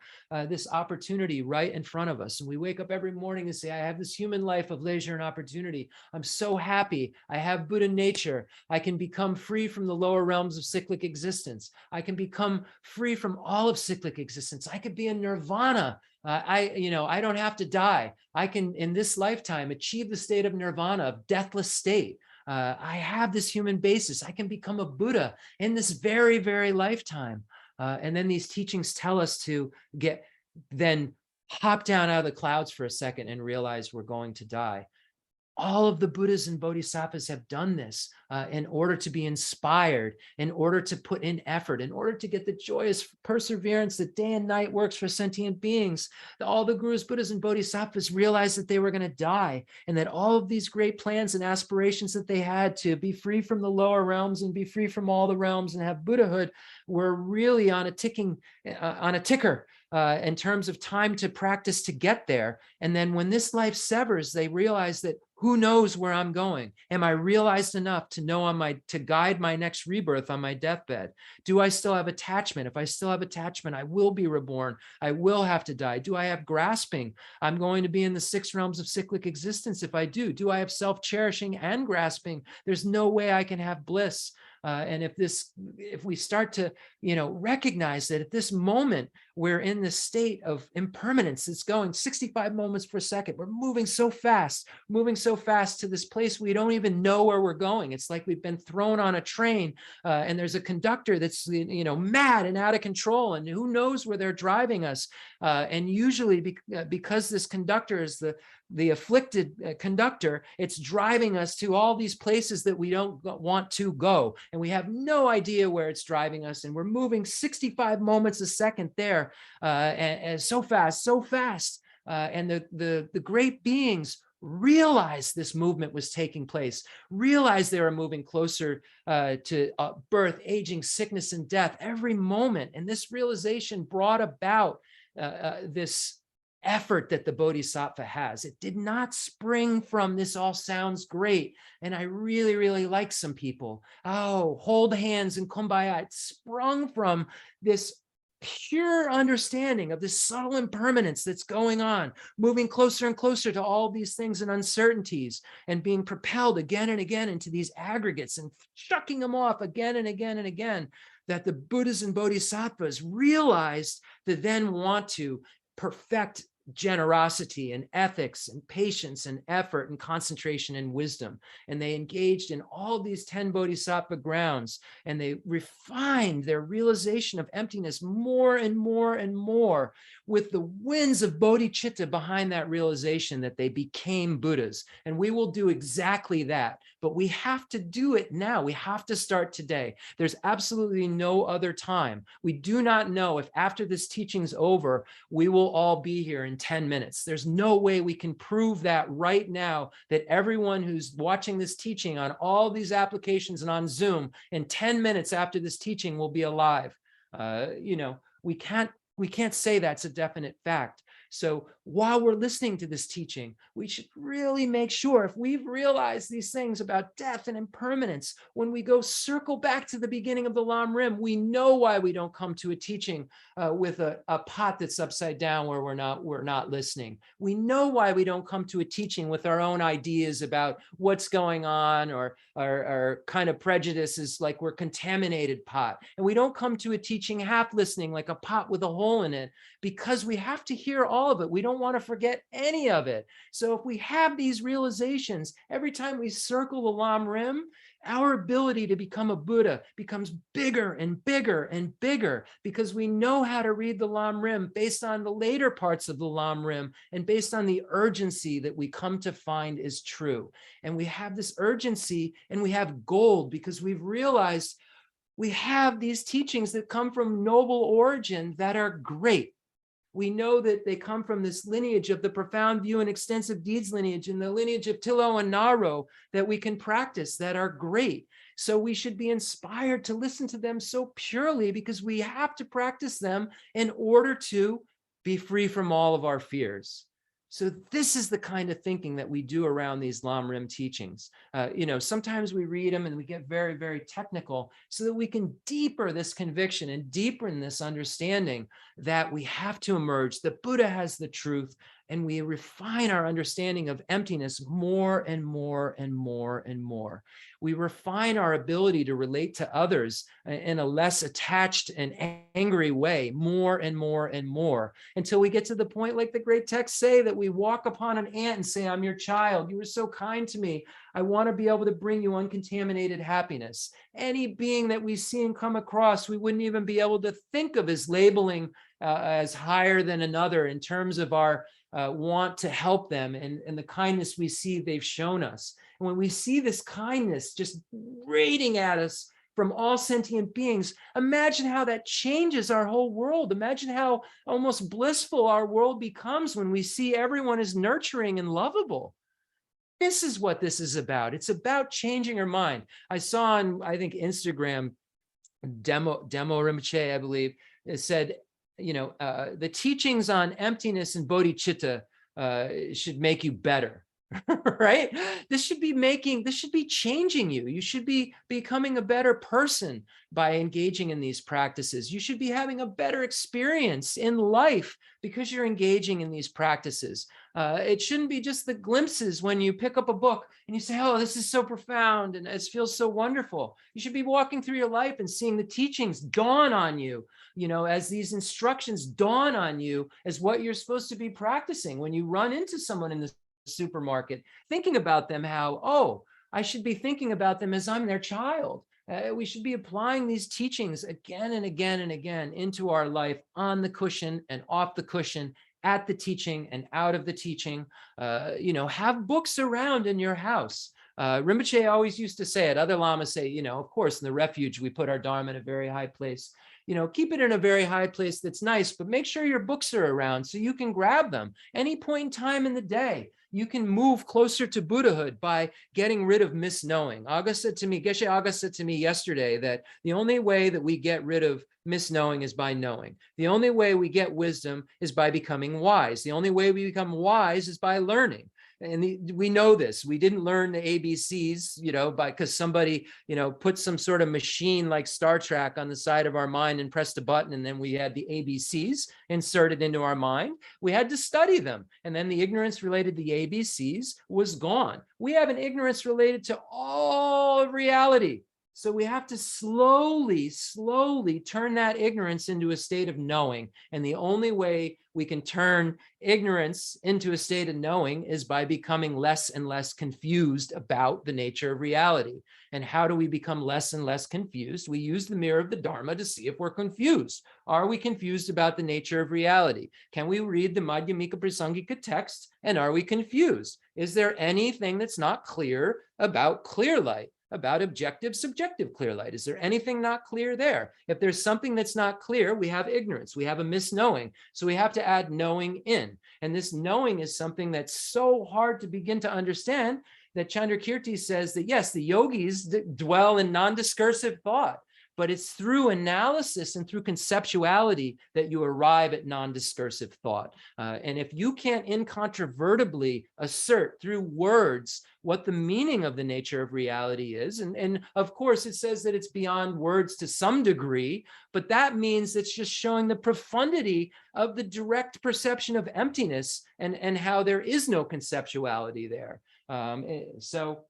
this opportunity right in front of us. And we wake up every morning and say, I have this human life of leisure and opportunity. I'm so happy. I have Buddha nature. I can become free from the lower realms of cyclic existence. I can become free from all of cyclic existence. I could be in nirvana. I don't have to die. I can, in this lifetime, achieve the state of nirvana, of deathless state. I have this human basis. I can become a Buddha in this very, very lifetime. And then these teachings tell us to then hop down out of the clouds for a second and realize we're going to die. All of the Buddhas and Bodhisattvas have done this in order to be inspired, in order to put in effort, in order to get the joyous perseverance that day and night works for sentient beings. All the Gurus, Buddhas, and Bodhisattvas realized that they were going to die, and that all of these great plans and aspirations that they had to be free from the lower realms and be free from all the realms and have Buddhahood were really on a ticker in terms of time to practice to get there. And then when this life severs, they realize that who knows where I'm going? Am I realized enough to know to guide my next rebirth on my deathbed? Do I still have attachment? If I still have attachment, I will be reborn. I will have to die. Do I have grasping? I'm going to be in the 6 realms of cyclic existence if I do. Do I have self-cherishing and grasping? There's no way I can have bliss. And if we start to, recognize that at this moment, we're in this state of impermanence. It's going 65 moments per second. We're moving so fast to this place we don't even know where we're going. It's like we've been thrown on a train, and there's a conductor that's, mad and out of control, and who knows where they're driving us. And usually because this conductor is the afflicted conductor, it's driving us to all these places that we don't want to go. And we have no idea where it's driving us. And we're moving 65 moments a second there, and so fast. And the great beings realized this movement was taking place, realized they were moving closer to birth, aging, sickness, and death every moment. And this realization brought about this effort that the bodhisattva has. It did not spring from this all sounds great, and I really, really like some people. Oh, hold hands and kumbaya. It sprung from this pure understanding of this subtle impermanence that's going on, moving closer and closer to all these things and uncertainties, and being propelled again and again into these aggregates and chucking them off again and again and again, that the Buddhas and Bodhisattvas realized to then want to perfect generosity and ethics and patience and effort and concentration and wisdom. And they engaged in all these 10 bodhisattva grounds, and they refined their realization of emptiness more and more and more, with the winds of bodhicitta behind that realization, that they became Buddhas. And we will do exactly that, but we have to do it now. We have to start today. There's absolutely no other time. We do not know if after this teaching's over, we will all be here in 10 minutes. There's no way we can prove that right now, that everyone who's watching this teaching on all these applications and on Zoom in 10 minutes after this teaching will be alive. We can't say that's a definite fact. So while we're listening to this teaching, we should really make sure, if we've realized these things about death and impermanence, when we go circle back to the beginning of the Lam Rim, we know why we don't come to a teaching with a pot that's upside down where we're not listening. We know why we don't come to a teaching with our own ideas about what's going on, or our kind of prejudices, like we're contaminated pot. And we don't come to a teaching half listening, like a pot with a hole in it, because we have to hear all of it. We don't want to forget any of it. So if we have these realizations, every time we circle the Lam Rim, our ability to become a Buddha becomes bigger and bigger and bigger, because we know how to read the Lam Rim based on the later parts of the Lam Rim, and based on the urgency that we come to find is true. And we have this urgency, and we have gold, because we've realized we have these teachings that come from noble origin that are great. We know that they come from this lineage of the profound view and extensive deeds lineage, and the lineage of Tilo and Naro that we can practice, that are great. So we should be inspired to listen to them so purely, because we have to practice them in order to be free from all of our fears. So this is the kind of thinking that we do around these Lam Rim teachings. Sometimes we read them and we get very, very technical, so that we can deepen this conviction and deepen this understanding that we have to emerge. The Buddha has the truth, and we refine our understanding of emptiness more and more and more and more. We refine our ability to relate to others in a less attached and angry way more and more and more, until we get to the point, like the great texts say, that we walk upon an ant and say, "I'm your child. You were so kind to me. I want to be able to bring you uncontaminated happiness." Any being that we see and come across, we wouldn't even be able to think of as labeling as higher than another in terms of our want to help them, and the kindness we see they've shown us. And when we see this kindness just radiating at us from all sentient beings, imagine how that changes our whole world. Imagine how almost blissful our world becomes when we see everyone as nurturing and lovable. This is what this is about. It's about changing our mind. I saw on, I think, Instagram, Demo Rinpoche, I believe, it said, the teachings on emptiness and bodhicitta should make you better. right? This should be changing you. You should be becoming a better person by engaging in these practices. You should be having a better experience in life because you're engaging in these practices. It shouldn't be just the glimpses when you pick up a book and you say, oh, this is so profound and it feels so wonderful. You should be walking through your life and seeing the teachings dawn on you, as these instructions dawn on you as what you're supposed to be practicing. When you run into someone in the supermarket, thinking about them, how, oh, I should be thinking about them as I'm their child. We should be applying these teachings again and again and again into our life, on the cushion and off the cushion, at the teaching and out of the teaching. Have books around in your house. Rinpoche always used to say it. Other lamas say, of course, in the refuge, we put our Dharma in a very high place. Keep it in a very high place that's nice, but make sure your books are around so you can grab them any point in time in the day. You can move closer to Buddhahood by getting rid of misknowing. Geshe Aga said to me yesterday that the only way that we get rid of misknowing is by knowing. The only way we get wisdom is by becoming wise. The only way we become wise is by learning. And we know this. We didn't learn the ABCs, because somebody, put some sort of machine like Star Trek on the side of our mind and pressed a button, and then we had the ABCs inserted into our mind. We had to study them, and then the ignorance related to the ABCs was gone. We have an ignorance related to all of reality. So we have to slowly turn that ignorance into a state of knowing. And the only way we can turn ignorance into a state of knowing is by becoming less and less confused about the nature of reality. And how do we become less and less confused? We use the mirror of the Dharma to see if we're confused. Are we confused about the nature of reality? Can we read the Madhyamika Prasangika text and are we confused? Is there anything that's not clear about clear light? About objective, subjective clear light? Is there anything not clear there? If there's something that's not clear, we have ignorance, we have a misknowing. So we have to add knowing in. And this knowing is something that's so hard to begin to understand that Chandrakirti says that yes, the yogis dwell in non-discursive thought, but it's through analysis and through conceptuality that you arrive at non-discursive thought. And if you can't incontrovertibly assert through words what the meaning of the nature of reality is, and of course it says that it's beyond words to some degree, but that means it's just showing the profundity of the direct perception of emptiness and how there is no conceptuality there. So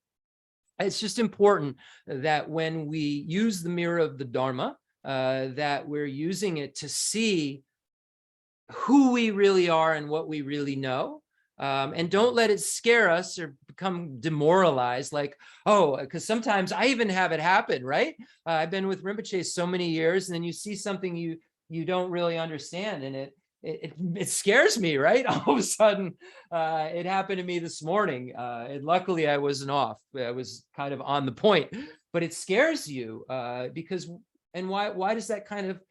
it's just important that when we use the mirror of the Dharma, that we're using it to see who we really are and what we really know. And don't let it scare us or become demoralized, like, oh, because sometimes I even have it happen, right? I've been with Rinpoche so many years, and then you see something you don't really understand, and it scares me, right? All of a sudden, it happened to me this morning. And luckily, I wasn't off. I was kind of on the point, but it scares you because, and why does that kind of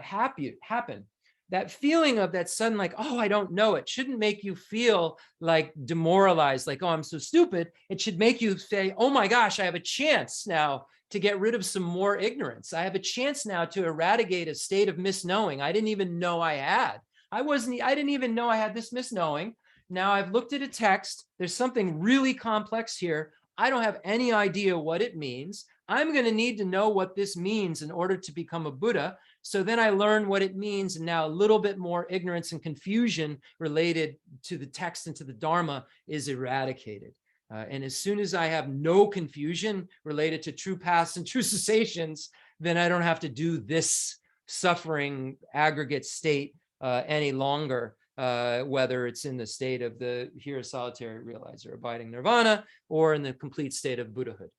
happen? That feeling of that sudden, like, oh, I don't know, it shouldn't make you feel like demoralized, like, oh, I'm so stupid. It should make you say, oh my gosh, I have a chance now to get rid of some more ignorance. I have a chance now to eradicate a state of misknowing I didn't even know I had. I didn't even know I had this misknowing. Now I've looked at a text. There's something really complex here. I don't have any idea what it means. I'm going to need to know what this means in order to become a Buddha. So then I learn what it means, and now a little bit more ignorance and confusion related to the text and to the Dharma is eradicated. And as soon as I have no confusion related to true paths and true cessations, then I don't have to do this suffering aggregate state any longer, whether it's in the state of the here solitary realizer, abiding nirvana, or in the complete state of Buddhahood.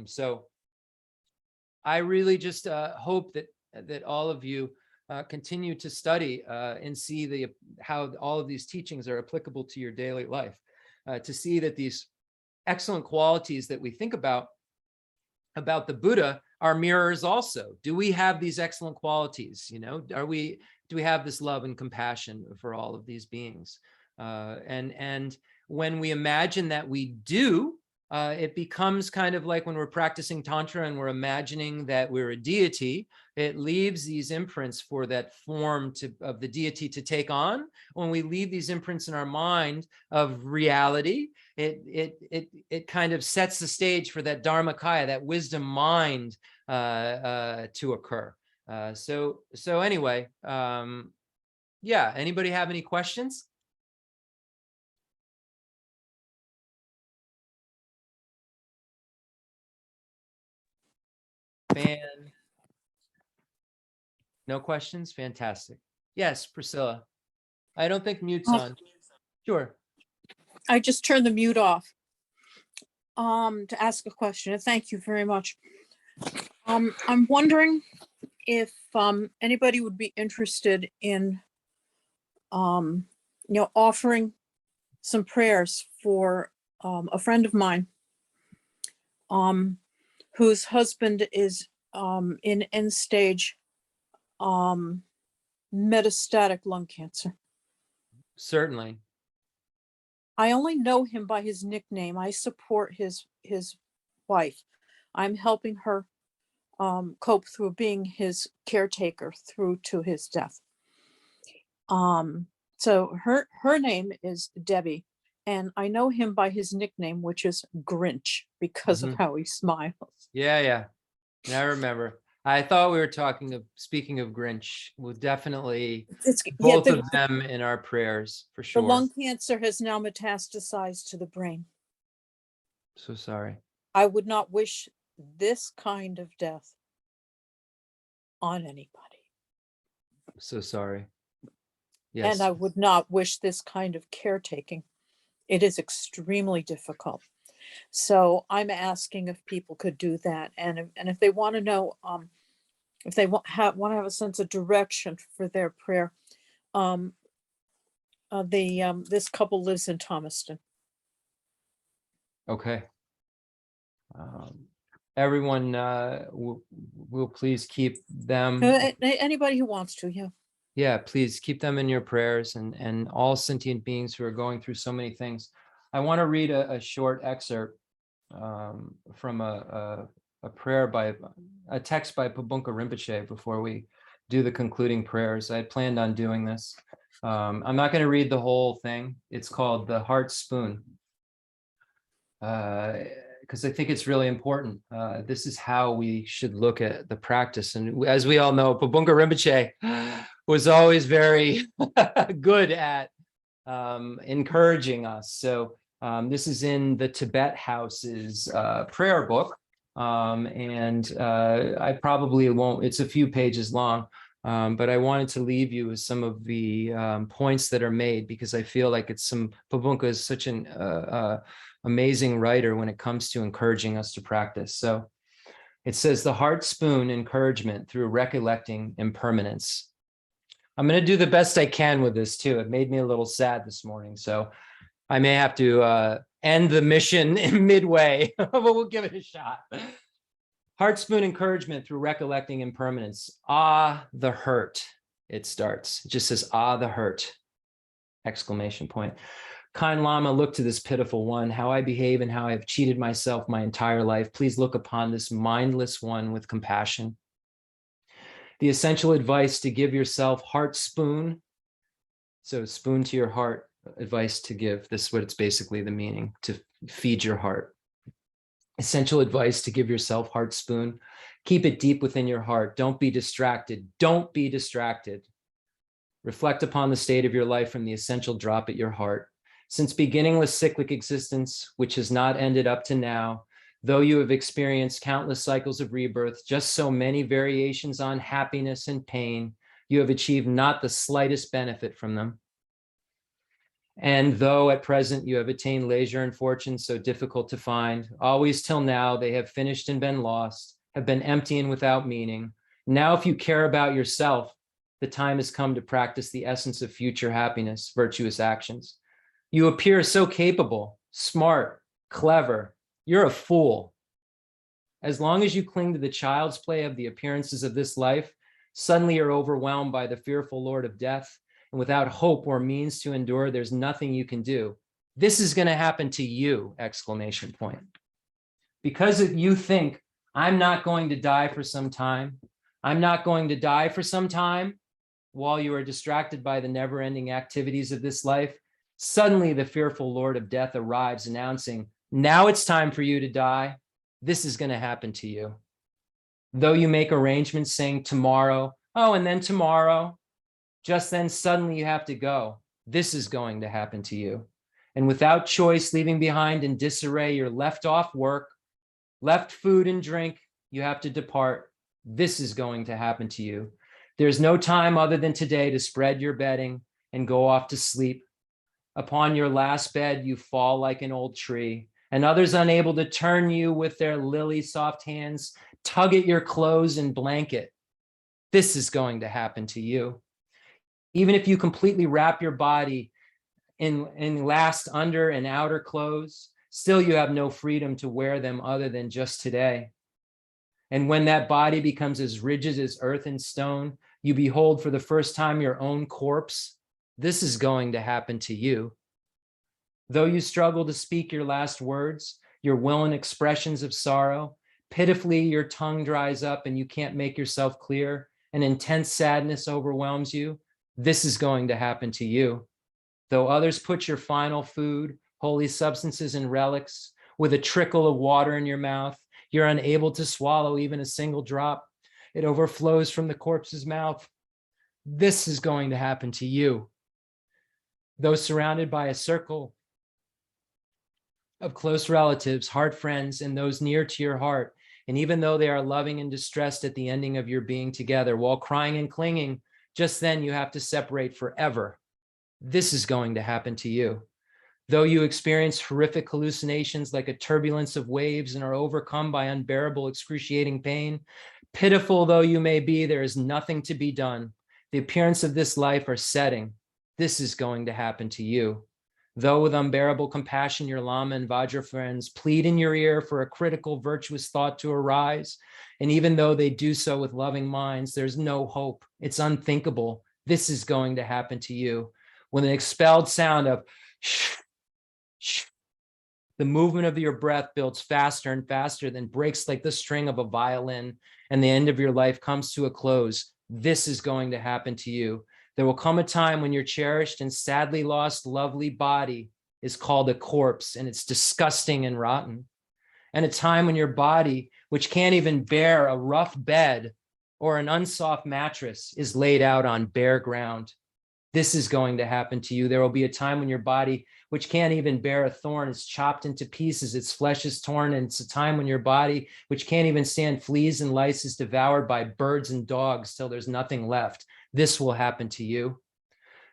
So I really just hope that all of you continue to study and see how all of these teachings are applicable to your daily life, to see that these excellent qualities that we think about the Buddha are mirrors also. Do we have these excellent qualities? Do we have this love and compassion for all of these beings? And when we imagine that we do, it becomes kind of like when we're practicing Tantra and we're imagining that we're a deity, it leaves these imprints for that form of the deity to take on. When we leave these imprints in our mind of reality, it kind of sets the stage for that Dharmakaya, that wisdom mind to occur. So anyway, yeah, anybody have any questions? No questions? Fantastic. Yes, Priscilla. I don't think mute's on. Sure. I just turned the mute off to ask a question. And thank you very much. I'm wondering if anybody would be interested in offering some prayers for a friend of mine whose husband is in end stage metastatic lung cancer. Certainly. I only know him by his nickname. I support his wife. I'm helping her cope through being his caretaker through to his death. So her name is Debbie, and I know him by his nickname, which is Grinch, because of how he smiles. Yeah. I remember. I thought we were speaking of Grinch. We'll definitely both of them in our prayers for sure. The lung cancer has now metastasized to the brain. So sorry. I would not wish this kind of death on anybody. So sorry. Yes. And I would not wish this kind of caretaking. It is extremely difficult. So I'm asking if people could do that, and if they want to know, if they want to have a sense of direction for their prayer, this couple lives in Thomaston. Okay. Everyone will please keep them. Anybody who wants to, yeah. Yeah, please keep them in your prayers, and all sentient beings who are going through so many things. I want to read a short excerpt from a text by Pabunka Rinpoche before we do the concluding prayers. I had planned on doing this. I'm not going to read the whole thing. It's called The Heart Spoon, because I think it's really important. This is how we should look at the practice. And as we all know, Pabunka Rinpoche was always very good at encouraging us. So this is in the Tibet House's prayer book. And I probably won't, it's a few pages long, but I wanted to leave you with some of the points that are made, because I feel like Pabunka is such an amazing writer when it comes to encouraging us to practice. So it says, the heart spoon encouragement through recollecting impermanence. I'm going to do the best I can with this too. It made me a little sad this morning, so I may have to end the mission in midway, but we'll give it a shot. Heart spoon encouragement through recollecting impermanence. Ah, the hurt. It starts. It just says, ah, the hurt. Exclamation point. Kind Lama, look to this pitiful one, how I behave and how I have cheated myself my entire life. Please look upon this mindless one with compassion. The essential advice to give yourself heart spoon. So spoon to your heart, advice to give. This is what it's basically the meaning, to feed your heart. Essential advice to give yourself heart spoon. Keep it deep within your heart. Don't be distracted. Don't be distracted. Reflect upon the state of your life from the essential drop at your heart. Since beginningless cyclic existence, which has not ended up to now, though you have experienced countless cycles of rebirth, just so many variations on happiness and pain, you have achieved not the slightest benefit from them. And though at present you have attained leisure and fortune so difficult to find, always till now they have finished and been lost, have been empty and without meaning. Now, if you care about yourself, the time has come to practice the essence of future happiness, virtuous actions. You appear so capable, smart, clever. You're a fool. As long as you cling to the child's play of the appearances of this life, suddenly you're overwhelmed by the fearful Lord of death, and without hope or means to endure, there's nothing you can do. This is going to happen to you, exclamation point. Because if you think, I'm not going to die for some time, I'm not going to die for some time, while you are distracted by the never-ending activities of this life, suddenly the fearful Lord of Death arrives announcing, now it's time for you to die. This is going to happen to you. Though you make arrangements saying tomorrow, oh, and then tomorrow, just then suddenly you have to go. This is going to happen to you. And without choice, leaving behind in disarray, you're left off work, left food and drink, you have to depart. This is going to happen to you. There's no time other than today to spread your bedding and go off to sleep. Upon your last bed, you fall like an old tree, and others unable to turn you with their lily soft hands, tug at your clothes and blanket. This is going to happen to you. Even if you completely wrap your body in last under and outer clothes, still you have no freedom to wear them other than just today. And when that body becomes as rigid as earth and stone, you behold for the first time your own corpse. This is going to happen to you. Though you struggle to speak your last words, your will and expressions of sorrow, pitifully your tongue dries up and you can't make yourself clear, and intense sadness overwhelms you. This is going to happen to you. Though others put your final food, holy substances and relics, with a trickle of water in your mouth, you're unable to swallow even a single drop. It overflows from the corpse's mouth. This is going to happen to you. Though surrounded by a circle of close relatives, heart friends, and those near to your heart, and even though they are loving and distressed at the ending of your being together, while crying and clinging, just then you have to separate forever. This is going to happen to you. Though you experience horrific hallucinations like a turbulence of waves and are overcome by unbearable, excruciating pain, pitiful though you may be, there is nothing to be done. The appearance of this life are setting. This is going to happen to you. Though with unbearable compassion, your Lama and Vajra friends plead in your ear for a critical, virtuous thought to arise, and even though they do so with loving minds, there's no hope. It's unthinkable. This is going to happen to you. When an expelled sound of shh, shh, the movement of your breath builds faster and faster, then breaks like the string of a violin, and the end of your life comes to a close. This is going to happen to you. There will come a time when your cherished and sadly lost lovely body is called a corpse, and it's disgusting and rotten. And a time when your body, which can't even bear a rough bed or an unsoft mattress, is laid out on bare ground. This is going to happen to you. There will be a time when your body, which can't even bear a thorn, is chopped into pieces, its flesh is torn, and it's a time when your body, which can't even stand fleas and lice, is devoured by birds and dogs till there's nothing left. This will happen to you.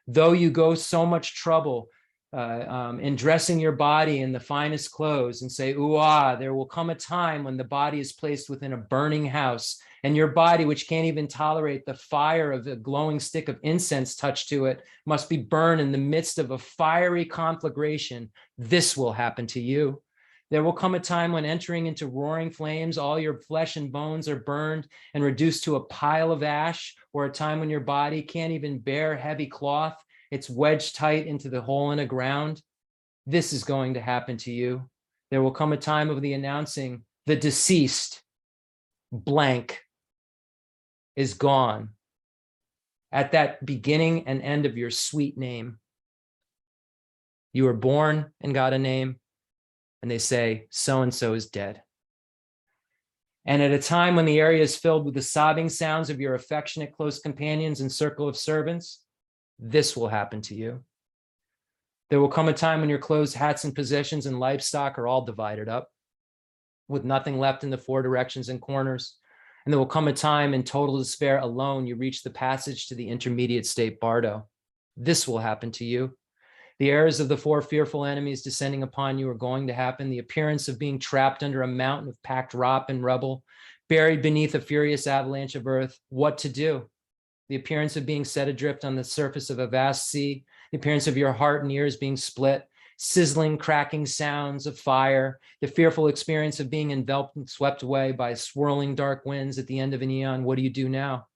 Though you go so much trouble in dressing your body in the finest clothes and say, ooh, ah, there will come a time when the body is placed within a burning house, and your body, which can't even tolerate the fire of a glowing stick of incense touched to it, must be burned in the midst of a fiery conflagration. This will happen to you. There will come a time when, entering into roaring flames, all your flesh and bones are burned and reduced to a pile of ash, or a time when your body can't even bear heavy cloth. It's wedged tight into the hole in the ground. This is going to happen to you. There will come a time of the announcing, the deceased blank is gone, at that beginning and end of your sweet name. You were born and got a name, and they say, so-and-so is dead. And at a time when the area is filled with the sobbing sounds of your affectionate close companions and circle of servants, this will happen to you. There will come a time when your clothes, hats, and possessions and livestock are all divided up, with nothing left in the four directions and corners. And there will come a time in total despair alone, you reach the passage to the intermediate state Bardo. This will happen to you. The errors of the four fearful enemies descending upon you are going to happen. The appearance of being trapped under a mountain of packed rock and rubble, buried beneath a furious avalanche of earth. What to do? The appearance of being set adrift on the surface of a vast sea. The appearance of your heart and ears being split. Sizzling, cracking sounds of fire. The fearful experience of being enveloped and swept away by swirling dark winds at the end of an eon. What do you do now?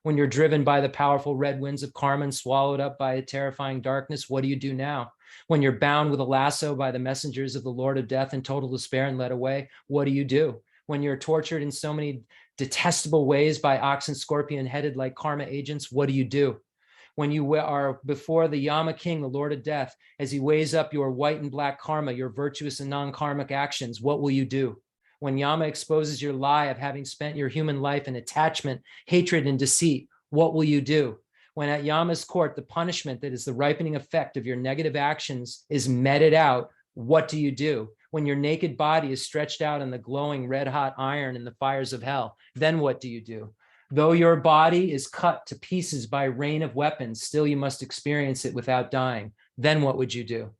When you're driven by the powerful red winds of karma and swallowed up by a terrifying darkness, what do you do now? When you're bound with a lasso by the messengers of the Lord of death in total despair and led away, what do you do? When you're tortured in so many detestable ways by ox and scorpion headed like karma agents, what do you do? When you are before the Yama King, the Lord of death, as he weighs up your white and black karma, your virtuous and non-karmic actions, what will you do? When Yama exposes your lie of having spent your human life in attachment, hatred, and deceit, what will you do? When at Yama's court, the punishment that is the ripening effect of your negative actions is meted out, what do you do? When your naked body is stretched out on the glowing red-hot iron in the fires of hell, then what do you do? Though your body is cut to pieces by rain of weapons, still you must experience it without dying. Then what would you do?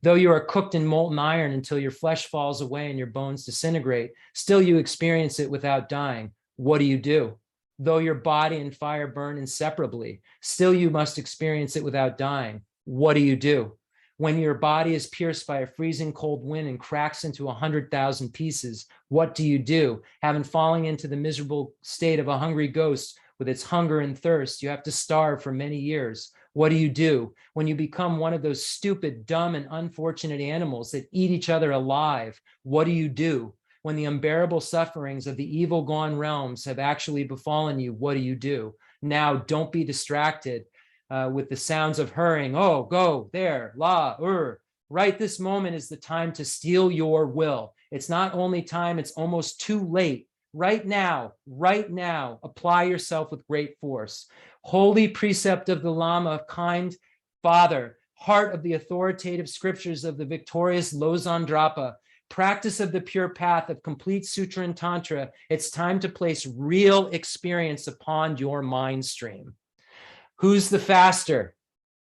Though you are cooked in molten iron until your flesh falls away and your bones disintegrate, still you experience it without dying. What do you do? Though your body and fire burn inseparably, still you must experience it without dying. What do you do? When your body is pierced by a freezing cold wind and cracks into 100,000 pieces, what do you do? Having fallen into the miserable state of a hungry ghost with its hunger and thirst, you have to starve for many years. What do you do when you become one of those stupid, dumb, and unfortunate animals that eat each other alive? What do you do when the unbearable sufferings of the evil gone realms have actually befallen you? What do you do? Now, don't be distracted with the sounds of hurrying. Oh, go there, la, right this moment is the time to steal your will. It's not only time, it's almost too late. Right now, apply yourself with great force. Holy precept of the Lama, kind Father, heart of the authoritative scriptures of the victorious Losang Drapa, practice of the pure path of complete sutra and tantra, it's time to place real experience upon your mind stream. Who's the faster?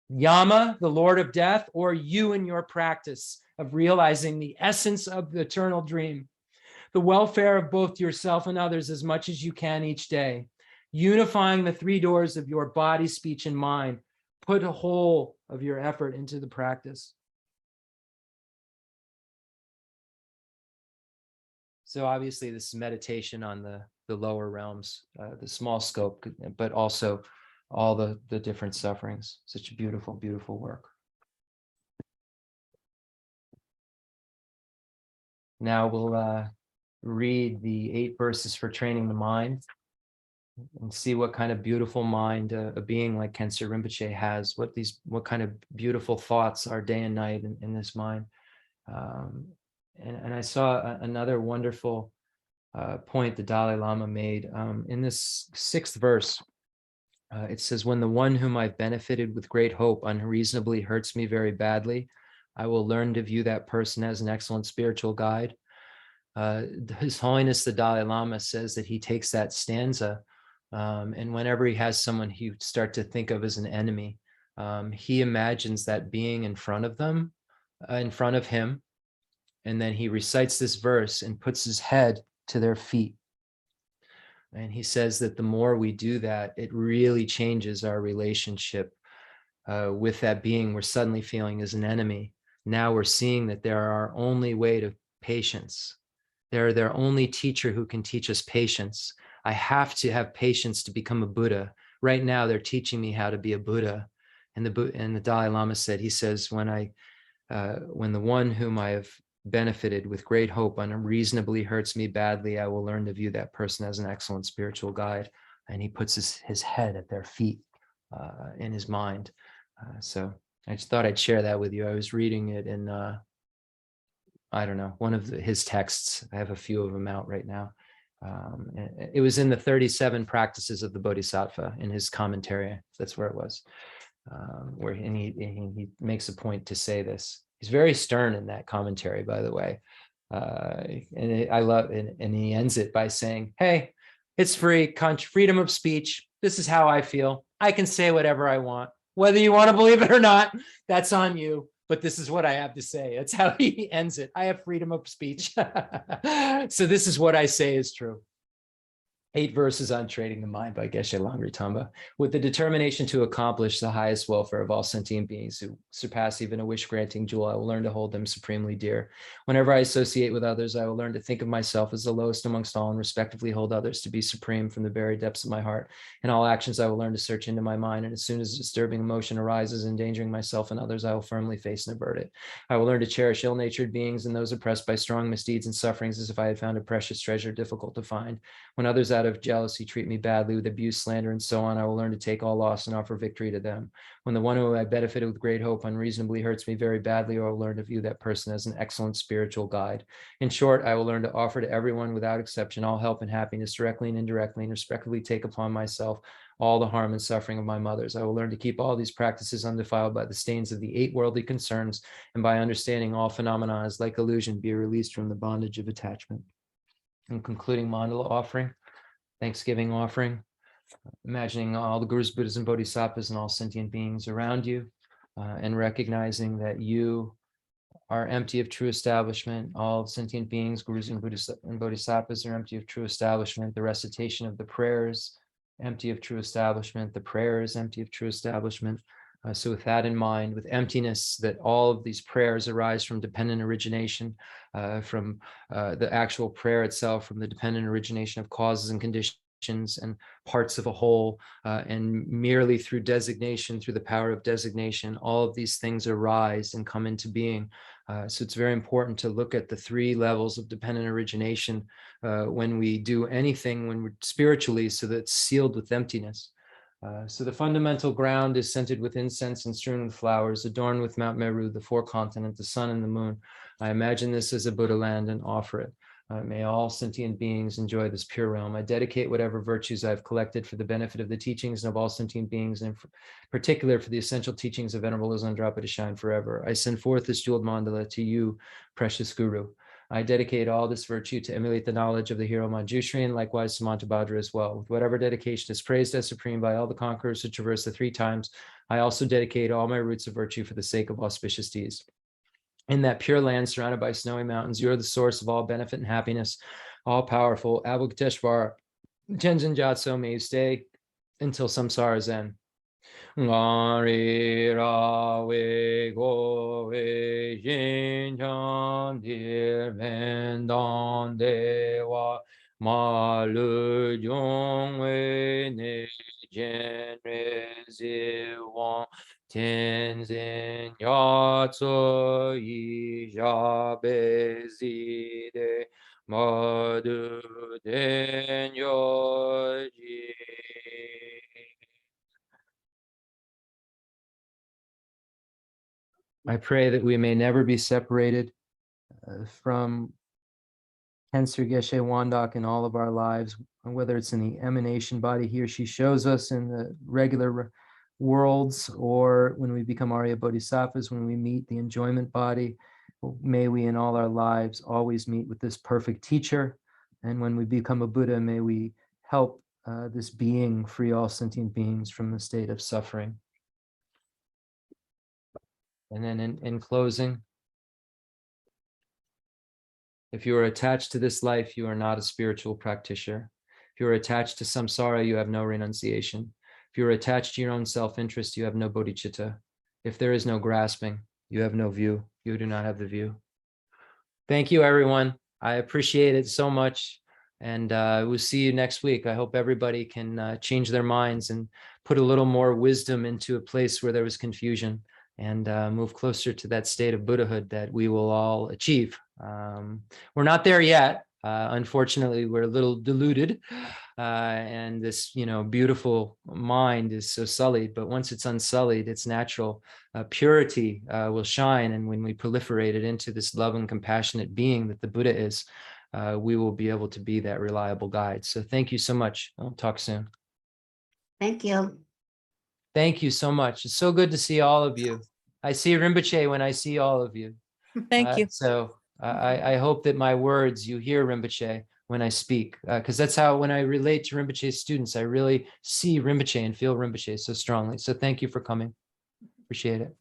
Yama, the Lord of death, or you in your practice of realizing the essence of the eternal dream? The welfare of both yourself and others as much as you can each day. Unifying the three doors of your body, speech, and mind. Put a whole of your effort into the practice. So obviously this is meditation on the lower realms, the small scope, but also all the different sufferings. Such a beautiful, beautiful work. Now we'll read the 8 verses for training the mind and see what kind of beautiful mind a being like Khyentse Rinpoche has, what kind of beautiful thoughts are day and night in this mind. And I saw another wonderful point the Dalai Lama made in this 6th verse. It says, when the one whom I've benefited with great hope unreasonably hurts me very badly, I will learn to view that person as an excellent spiritual guide. His Holiness the Dalai Lama says that he takes that stanza, and whenever he has someone he would start to think of as an enemy, he imagines that being in front of them, in front of him, and then he recites this verse and puts his head to their feet. And he says that the more we do that, it really changes our relationship with that being we're suddenly feeling as an enemy. Now we're seeing that they're our only way to patience. They're their only teacher who can teach us patience. I have to have patience to become a Buddha. Right now, they're teaching me how to be a Buddha. And the Dalai Lama said, he says, when the one whom I have benefited with great hope unreasonably hurts me badly, I will learn to view that person as an excellent spiritual guide. And he puts his head at their feet in his mind. So I just thought I'd share that with you. I was reading it in, I don't know, one of his texts. I have a few of them out right now. It was in the 37 Practices of the Bodhisattva in his commentary. That's where it was, where he makes a point to say this. He's very stern in that commentary, by the way. I love it. And he ends it by saying, hey, it's free, freedom of speech. This is how I feel. I can say whatever I want. Whether you want to believe it or not, that's on you. But this is what I have to say. That's how he ends it. I have freedom of speech. So this is what I say is true. 8 verses on Trading the Mind by Geshe Langri. With the determination to accomplish the highest welfare of all sentient beings who surpass even a wish-granting jewel, I will learn to hold them supremely dear. Whenever I associate with others, I will learn to think of myself as the lowest amongst all and respectively hold others to be supreme from the very depths of my heart. In all actions, I will learn to search into my mind, and as soon as a disturbing emotion arises, endangering myself and others, I will firmly face and avert it. I will learn to cherish ill-natured beings and those oppressed by strong misdeeds and sufferings as if I had found a precious treasure difficult to find. When others out of jealousy treat me badly with abuse, slander, and so on, I will learn to take all loss and offer victory to them. When the one who I benefited with great hope unreasonably hurts me very badly, I will learn to view that person as an excellent spiritual guide. In short, I will learn to offer to everyone without exception all help and happiness directly and indirectly, and respectively take upon myself all the harm and suffering of my mothers. I will learn to keep all these practices undefiled by the stains of the 8 worldly concerns, and by understanding all phenomena as like illusion, be released from the bondage of attachment. In concluding mandala offering, Thanksgiving offering, imagining all the Gurus, Buddhas, and Bodhisattvas and all sentient beings around you, and recognizing that you are empty of true establishment. All sentient beings, Gurus and Buddhas and Bodhisattvas, are empty of true establishment. The recitation of the prayers, empty of true establishment. The prayer is empty of true establishment. So with that in mind, with emptiness, that all of these prayers arise from dependent origination, from the actual prayer itself, from the dependent origination of causes and conditions and parts of a whole, and merely through designation, through the power of designation, all of these things arise and come into being. So it's very important to look at the 3 levels of dependent origination when we do anything, when we're spiritually, so that it's sealed with emptiness. So the fundamental ground is scented with incense and strewn with flowers, adorned with Mount Meru, the 4 continents, the sun and the moon. I imagine this as a Buddha land and offer it. May all sentient beings enjoy this pure realm. I dedicate whatever virtues I've collected for the benefit of the teachings of all sentient beings, and in particular for the essential teachings of Venerable Zandrapa to shine forever. I send forth this jeweled mandala to you, precious Guru. I dedicate all this virtue to emulate the knowledge of the hero Manjushri, and likewise Samantabhadra as well. With whatever dedication is praised as supreme by all the conquerors who traverse the 3 times, I also dedicate all my roots of virtue for the sake of auspicious deeds. In that pure land surrounded by snowy mountains, you are the source of all benefit and happiness, all powerful. Avalokiteshvara, Tenzin Gyatso, may you stay until samsara's end. Ngari rawe go we jin chan dir men don dewa ma lu jong we ne jen re zi wang tenzin yatso yi ja be zi de ma du den yo ji. I pray that we may never be separated from Tensur Geshe Wandak in all of our lives, whether it's in the emanation body he or she shows us in the regular worlds, or when we become Arya Bodhisattvas, when we meet the enjoyment body. May we in all our lives always meet with this perfect teacher. And when we become a Buddha, may we help this being free all sentient beings from the state of suffering. And then in closing, if you are attached to this life, you are not a spiritual practitioner. If you are attached to samsara, you have no renunciation. If you are attached to your own self-interest, you have no bodhicitta. If there is no grasping, you have no view. You do not have the view. Thank you, everyone. I appreciate it so much. And we'll see you next week. I hope everybody can change their minds and put a little more wisdom into a place where there was confusion, and move closer to that state of Buddhahood that we will all achieve. We're not there yet. Unfortunately, we're a little deluded, and this, beautiful mind is so sullied. But once it's unsullied, it's natural. Purity will shine, and when we proliferate it into this love and compassionate being that the Buddha is, we will be able to be that reliable guide. So thank you so much. I'll talk soon. Thank you. Thank you so much. It's so good to see all of you. I see Rinpoche when I see all of you. Thank you. So I hope that my words, you hear Rinpoche when I speak, because that's how, when I relate to Rinpoche's students, I really see Rinpoche and feel Rinpoche so strongly. So thank you for coming. Appreciate it.